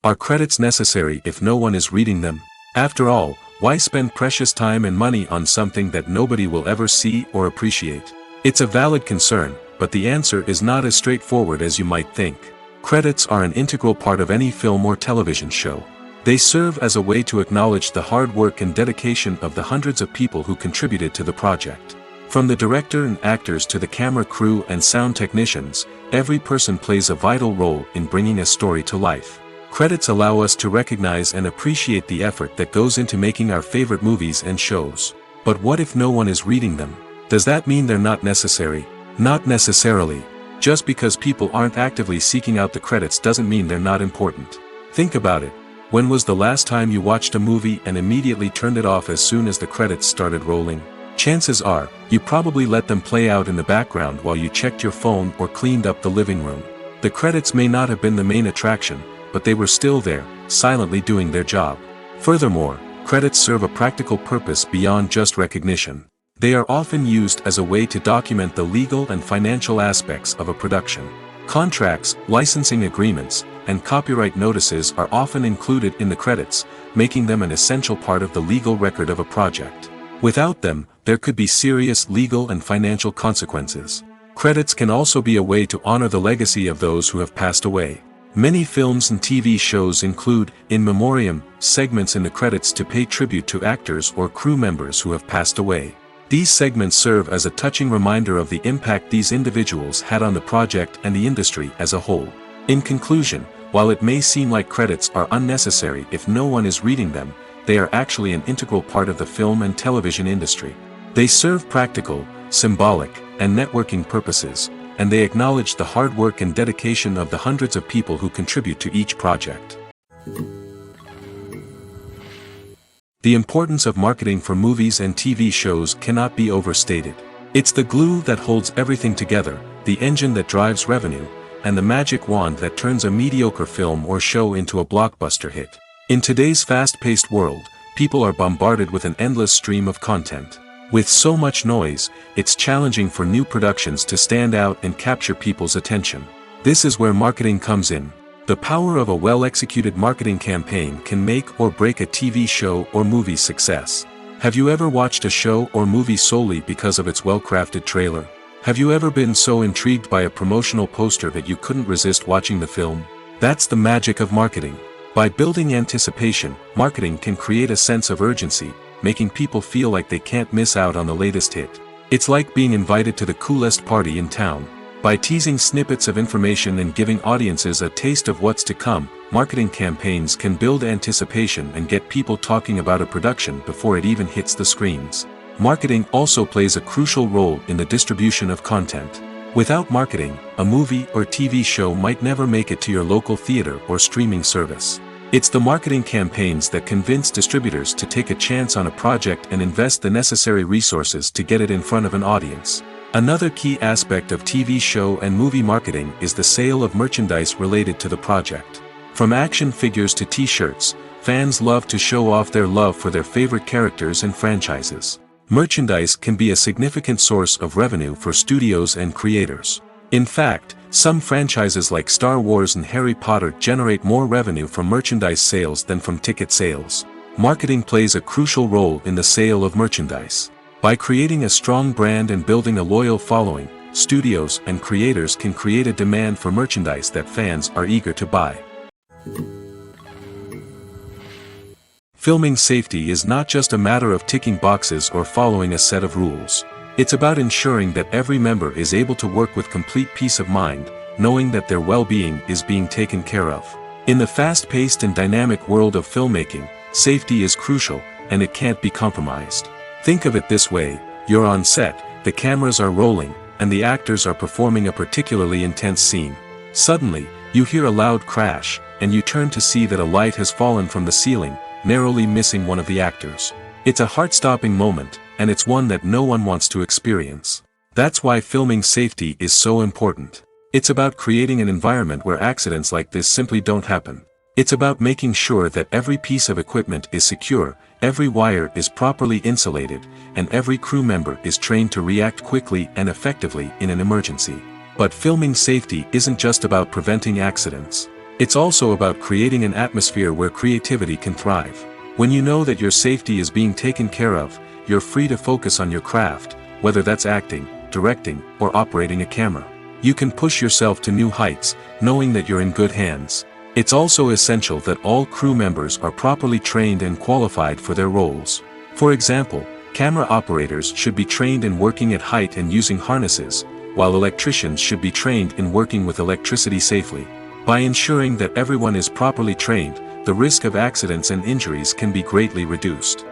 Are credits necessary if no one is reading them? After all, why spend precious time and money on something that nobody will ever see or appreciate? It's a valid concern, but the answer is not as straightforward as you might think. Credits are an integral part of any film or television show. They serve as a way to acknowledge the hard work and dedication of the hundreds of people who contributed to the project. From the director and actors to the camera crew and sound technicians, every person plays a vital role in bringing a story to life. Credits allow us to recognize and appreciate the effort that goes into making our favorite movies and shows. But what if no one is reading them? Does that mean they're not necessary? Not necessarily. Just because people aren't actively seeking out the credits doesn't mean they're not important. Think about it. When was the last time you watched a movie and immediately turned it off as soon as the credits started rolling? Chances are, you probably let them play out in the background while you checked your phone or cleaned up the living room. The credits may not have been the main attraction, but they were still there, silently doing their job. Furthermore, credits serve a practical purpose beyond just recognition. They are often used as a way to document the legal and financial aspects of a production. Contracts, licensing agreements, and copyright notices are often included in the credits, making them an essential part of the legal record of a project. Without them, there could be serious legal and financial consequences. Credits can also be a way to honor the legacy of those who have passed away. Many films and TV shows include in memoriam segments in the credits to pay tribute to actors or crew members who have passed away. These segments serve as a touching reminder of the impact these individuals had on the project and the industry as a whole. In conclusion, while it may seem like credits are unnecessary if no one is reading them, they are actually an integral part of the film and television industry. They serve practical, symbolic, and networking purposes, and they acknowledge the hard work and dedication of the hundreds of people who contribute to each project. The importance of marketing for movies and TV shows cannot be overstated. It's the glue that holds everything together, the engine that drives revenue, and the magic wand that turns a mediocre film or show into a blockbuster hit. In today's fast-paced world, people are bombarded with an endless stream of content. With so much noise, it's challenging for new productions to stand out and capture people's attention. This is where marketing comes in. The power of a well-executed marketing campaign can make or break a TV show or movie's success. Have you ever watched a show or movie solely because of its well-crafted trailer? Have you ever been so intrigued by a promotional poster that you couldn't resist watching the film? That's the magic of marketing. By building anticipation, marketing can create a sense of urgency, making people feel like they can't miss out on the latest hit. It's like being invited to the coolest party in town. By teasing snippets of information and giving audiences a taste of what's to come, marketing campaigns can build anticipation and get people talking about a production before it even hits the screens. Marketing also plays a crucial role in the distribution of content. Without marketing, a movie or TV show might never make it to your local theater or streaming service. It's the marketing campaigns that convince distributors to take a chance on a project and invest the necessary resources to get it in front of an audience. Another key aspect of TV show and movie marketing is the sale of merchandise related to the project. From action figures to t-shirts, fans love to show off their love for their favorite characters and franchises. Merchandise can be a significant source of revenue for studios and creators. In fact, some franchises like Star Wars and Harry Potter generate more revenue from merchandise sales than from ticket sales. Marketing plays a crucial role in the sale of merchandise. By creating a strong brand and building a loyal following, studios and creators can create a demand for merchandise that fans are eager to buy. Filming safety is not just a matter of ticking boxes or following a set of rules. It's about ensuring that every member is able to work with complete peace of mind, knowing that their well-being is being taken care of. In the fast-paced and dynamic world of filmmaking, safety is crucial, and it can't be compromised. Think of it this way: you're on set, the cameras are rolling, and the actors are performing a particularly intense scene. Suddenly, you hear a loud crash, and you turn to see that a light has fallen from the ceiling, narrowly missing one of the actors. It's a heart-stopping moment, and it's one that no one wants to experience. That's why filming safety is so important. It's about creating an environment where accidents like this simply don't happen. It's about making sure that every piece of equipment is secure, every wire is properly insulated, and every crew member is trained to react quickly and effectively in an emergency. But filming safety isn't just about preventing accidents. It's also about creating an atmosphere where creativity can thrive. When you know that your safety is being taken care of, you're free to focus on your craft, whether that's acting, directing, or operating a camera. You can push yourself to new heights, knowing that you're in good hands. It's also essential that all crew members are properly trained and qualified for their roles. For example, camera operators should be trained in working at height and using harnesses, while electricians should be trained in working with electricity safely. By ensuring that everyone is properly trained, the risk of accidents and injuries can be greatly reduced.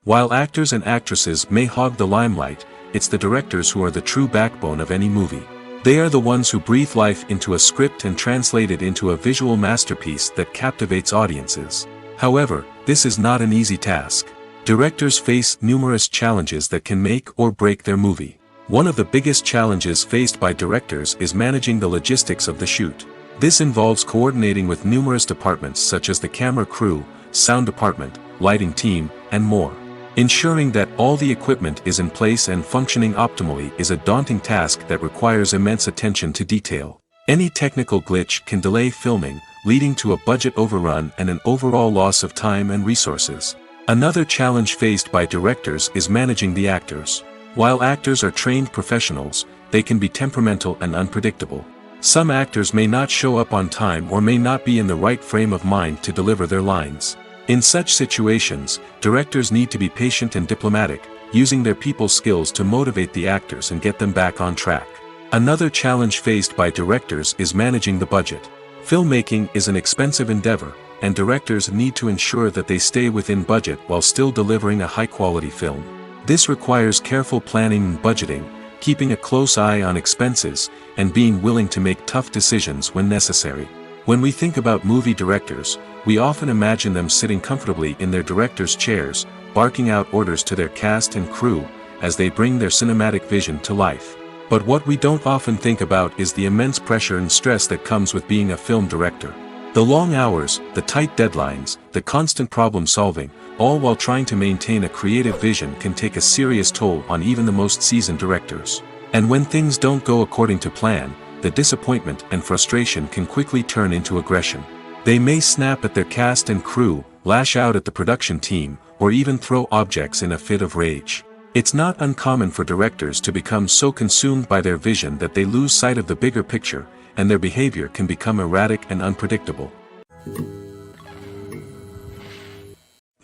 While actors and actresses may hog the limelight, it's the directors who are the true backbone of any movie. They are the ones who breathe life into a script and translate it into a visual masterpiece that captivates audiences. However, this is not an easy task. Directors face numerous challenges that can make or break their movie. One of the biggest challenges faced by directors is managing the logistics of the shoot. This involves coordinating with numerous departments such as the camera crew, sound department, lighting team, and more. Ensuring that all the equipment is in place and functioning optimally is a daunting task that requires immense attention to detail. Any technical glitch can delay filming, leading to a budget overrun and an overall loss of time and resources. Another challenge faced by directors is managing the actors. While actors are trained professionals, they can be temperamental and unpredictable. Some actors may not show up on time or may not be in the right frame of mind to deliver their lines. In such situations, directors need to be patient and diplomatic, using their people skills to motivate the actors and get them back on track. Another challenge faced by directors is managing the budget. Filmmaking is an expensive endeavor, and directors need to ensure that they stay within budget while still delivering a high-quality film. This requires careful planning and budgeting, keeping a close eye on expenses, and being willing to make tough decisions when necessary. When we think about movie directors, we often imagine them sitting comfortably in their director's chairs, barking out orders to their cast and crew, as they bring their cinematic vision to life. But what we don't often think about is the immense pressure and stress that comes with being a film director. The long hours, the tight deadlines, the constant problem solving, all while trying to maintain a creative vision can take a serious toll on even the most seasoned directors. And when things don't go according to plan, the disappointment and frustration can quickly turn into aggression. They may snap at their cast and crew, lash out at the production team, or even throw objects in a fit of rage. It's not uncommon for directors to become so consumed by their vision that they lose sight of the bigger picture, and their behavior can become erratic and unpredictable.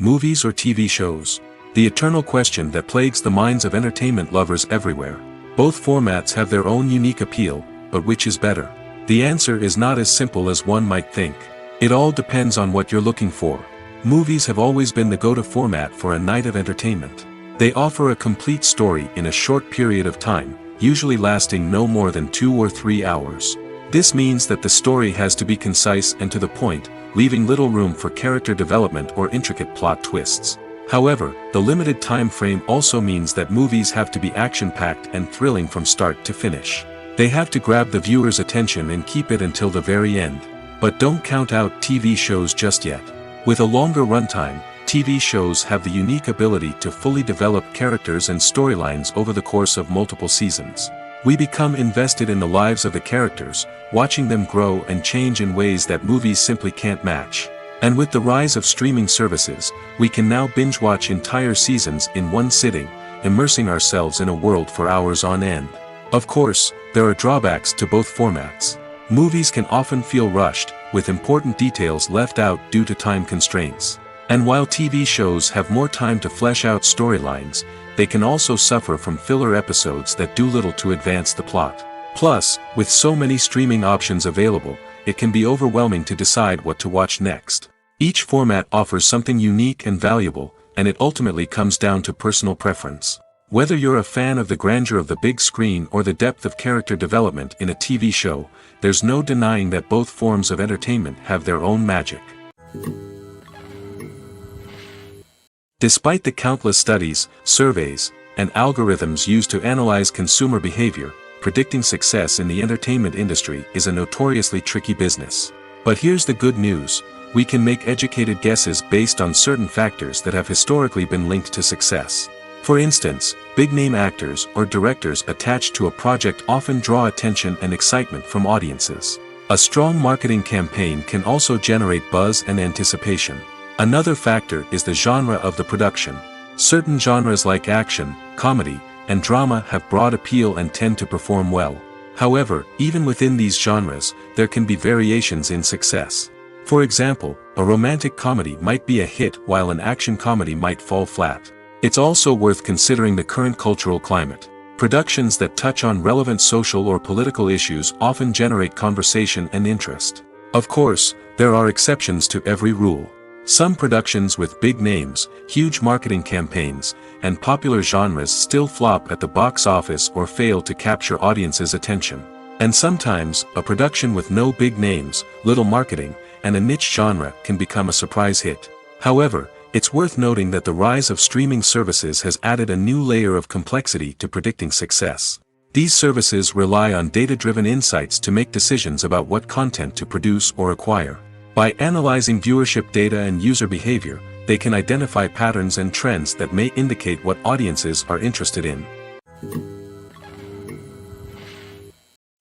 Movies or TV shows? The eternal question that plagues the minds of entertainment lovers everywhere. Both formats have their own unique appeal, but which is better? The answer is not as simple as one might think. It all depends on what you're looking for. Movies have always been the go-to format for a night of entertainment. They offer a complete story in a short period of time, usually lasting no more than 2 or 3 hours. This means that the story has to be concise and to the point, leaving little room for character development or intricate plot twists. However, the limited time frame also means that movies have to be action-packed and thrilling from start to finish. They have to grab the viewer's attention and keep it until the very end. But don't count out TV shows just yet. With a longer runtime, TV shows have the unique ability to fully develop characters and storylines over the course of multiple seasons. We become invested in the lives of the characters, watching them grow and change in ways that movies simply can't match. And with the rise of streaming services, we can now binge-watch entire seasons in one sitting, immersing ourselves in a world for hours on end. Of course, there are drawbacks to both formats. Movies can often feel rushed, with important details left out due to time constraints. And while TV shows have more time to flesh out storylines, they can also suffer from filler episodes that do little to advance the plot. Plus, with so many streaming options available, it can be overwhelming to decide what to watch next. Each format offers something unique and valuable, and it ultimately comes down to personal preference. Whether you're a fan of the grandeur of the big screen or the depth of character development in a TV show, there's no denying that both forms of entertainment have their own magic. Despite the countless studies, surveys, and algorithms used to analyze consumer behavior, predicting success in the entertainment industry is a notoriously tricky business. But here's the good news: we can make educated guesses based on certain factors that have historically been linked to success. For instance, big-name actors or directors attached to a project often draw attention and excitement from audiences. A strong marketing campaign can also generate buzz and anticipation. Another factor is the genre of the production. Certain genres like action, comedy, and drama have broad appeal and tend to perform well. However, even within these genres, there can be variations in success. For example, a romantic comedy might be a hit while an action comedy might fall flat. It's also worth considering the current cultural climate. Productions that touch on relevant social or political issues often generate conversation and interest. Of course, there are exceptions to every rule. Some productions with big names, huge marketing campaigns, and popular genres still flop at the box office or fail to capture audiences' attention. And sometimes, a production with no big names, little marketing, and a niche genre can become a surprise hit. However, it's worth noting that the rise of streaming services has added a new layer of complexity to predicting success. These services rely on data-driven insights to make decisions about what content to produce or acquire. By analyzing viewership data and user behavior, they can identify patterns and trends that may indicate what audiences are interested in.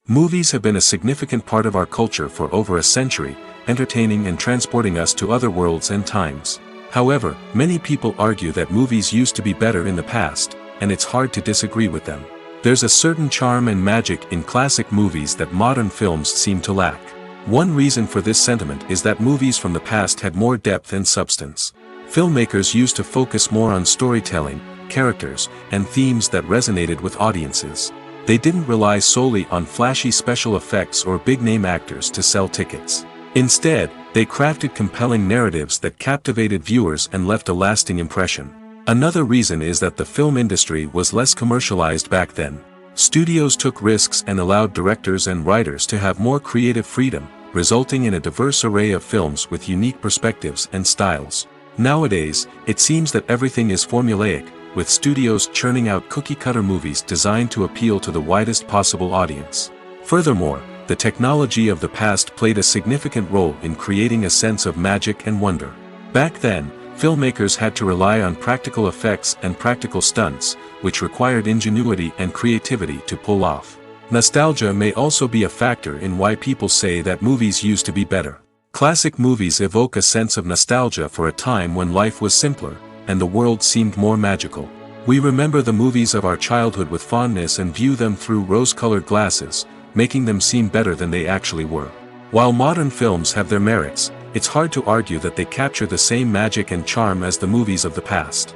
Movies have been a significant part of our culture for over a century, entertaining and transporting us to other worlds and times. However, many people argue that movies used to be better in the past, and it's hard to disagree with them. There's a certain charm and magic in classic movies that modern films seem to lack. One reason for this sentiment is that movies from the past had more depth and substance. Filmmakers used to focus more on storytelling, characters, and themes that resonated with audiences. They didn't rely solely on flashy special effects or big-name actors to sell tickets. Instead, they crafted compelling narratives that captivated viewers and left a lasting impression. Another reason is that the film industry was less commercialized back then. Studios took risks and allowed directors and writers to have more creative freedom, resulting in a diverse array of films with unique perspectives and styles. Nowadays, it seems that everything is formulaic, with studios churning out cookie-cutter movies designed to appeal to the widest possible audience. Furthermore, the technology of the past played a significant role in creating a sense of magic and wonder. Back then, filmmakers had to rely on practical effects and practical stunts, which required ingenuity and creativity to pull off. Nostalgia may also be a factor in why people say that movies used to be better. Classic movies evoke a sense of nostalgia for a time when life was simpler, and the world seemed more magical. We remember the movies of our childhood with fondness and view them through rose-colored glasses, making them seem better than they actually were. While modern films have their merits, it's hard to argue that they capture the same magic and charm as the movies of the past.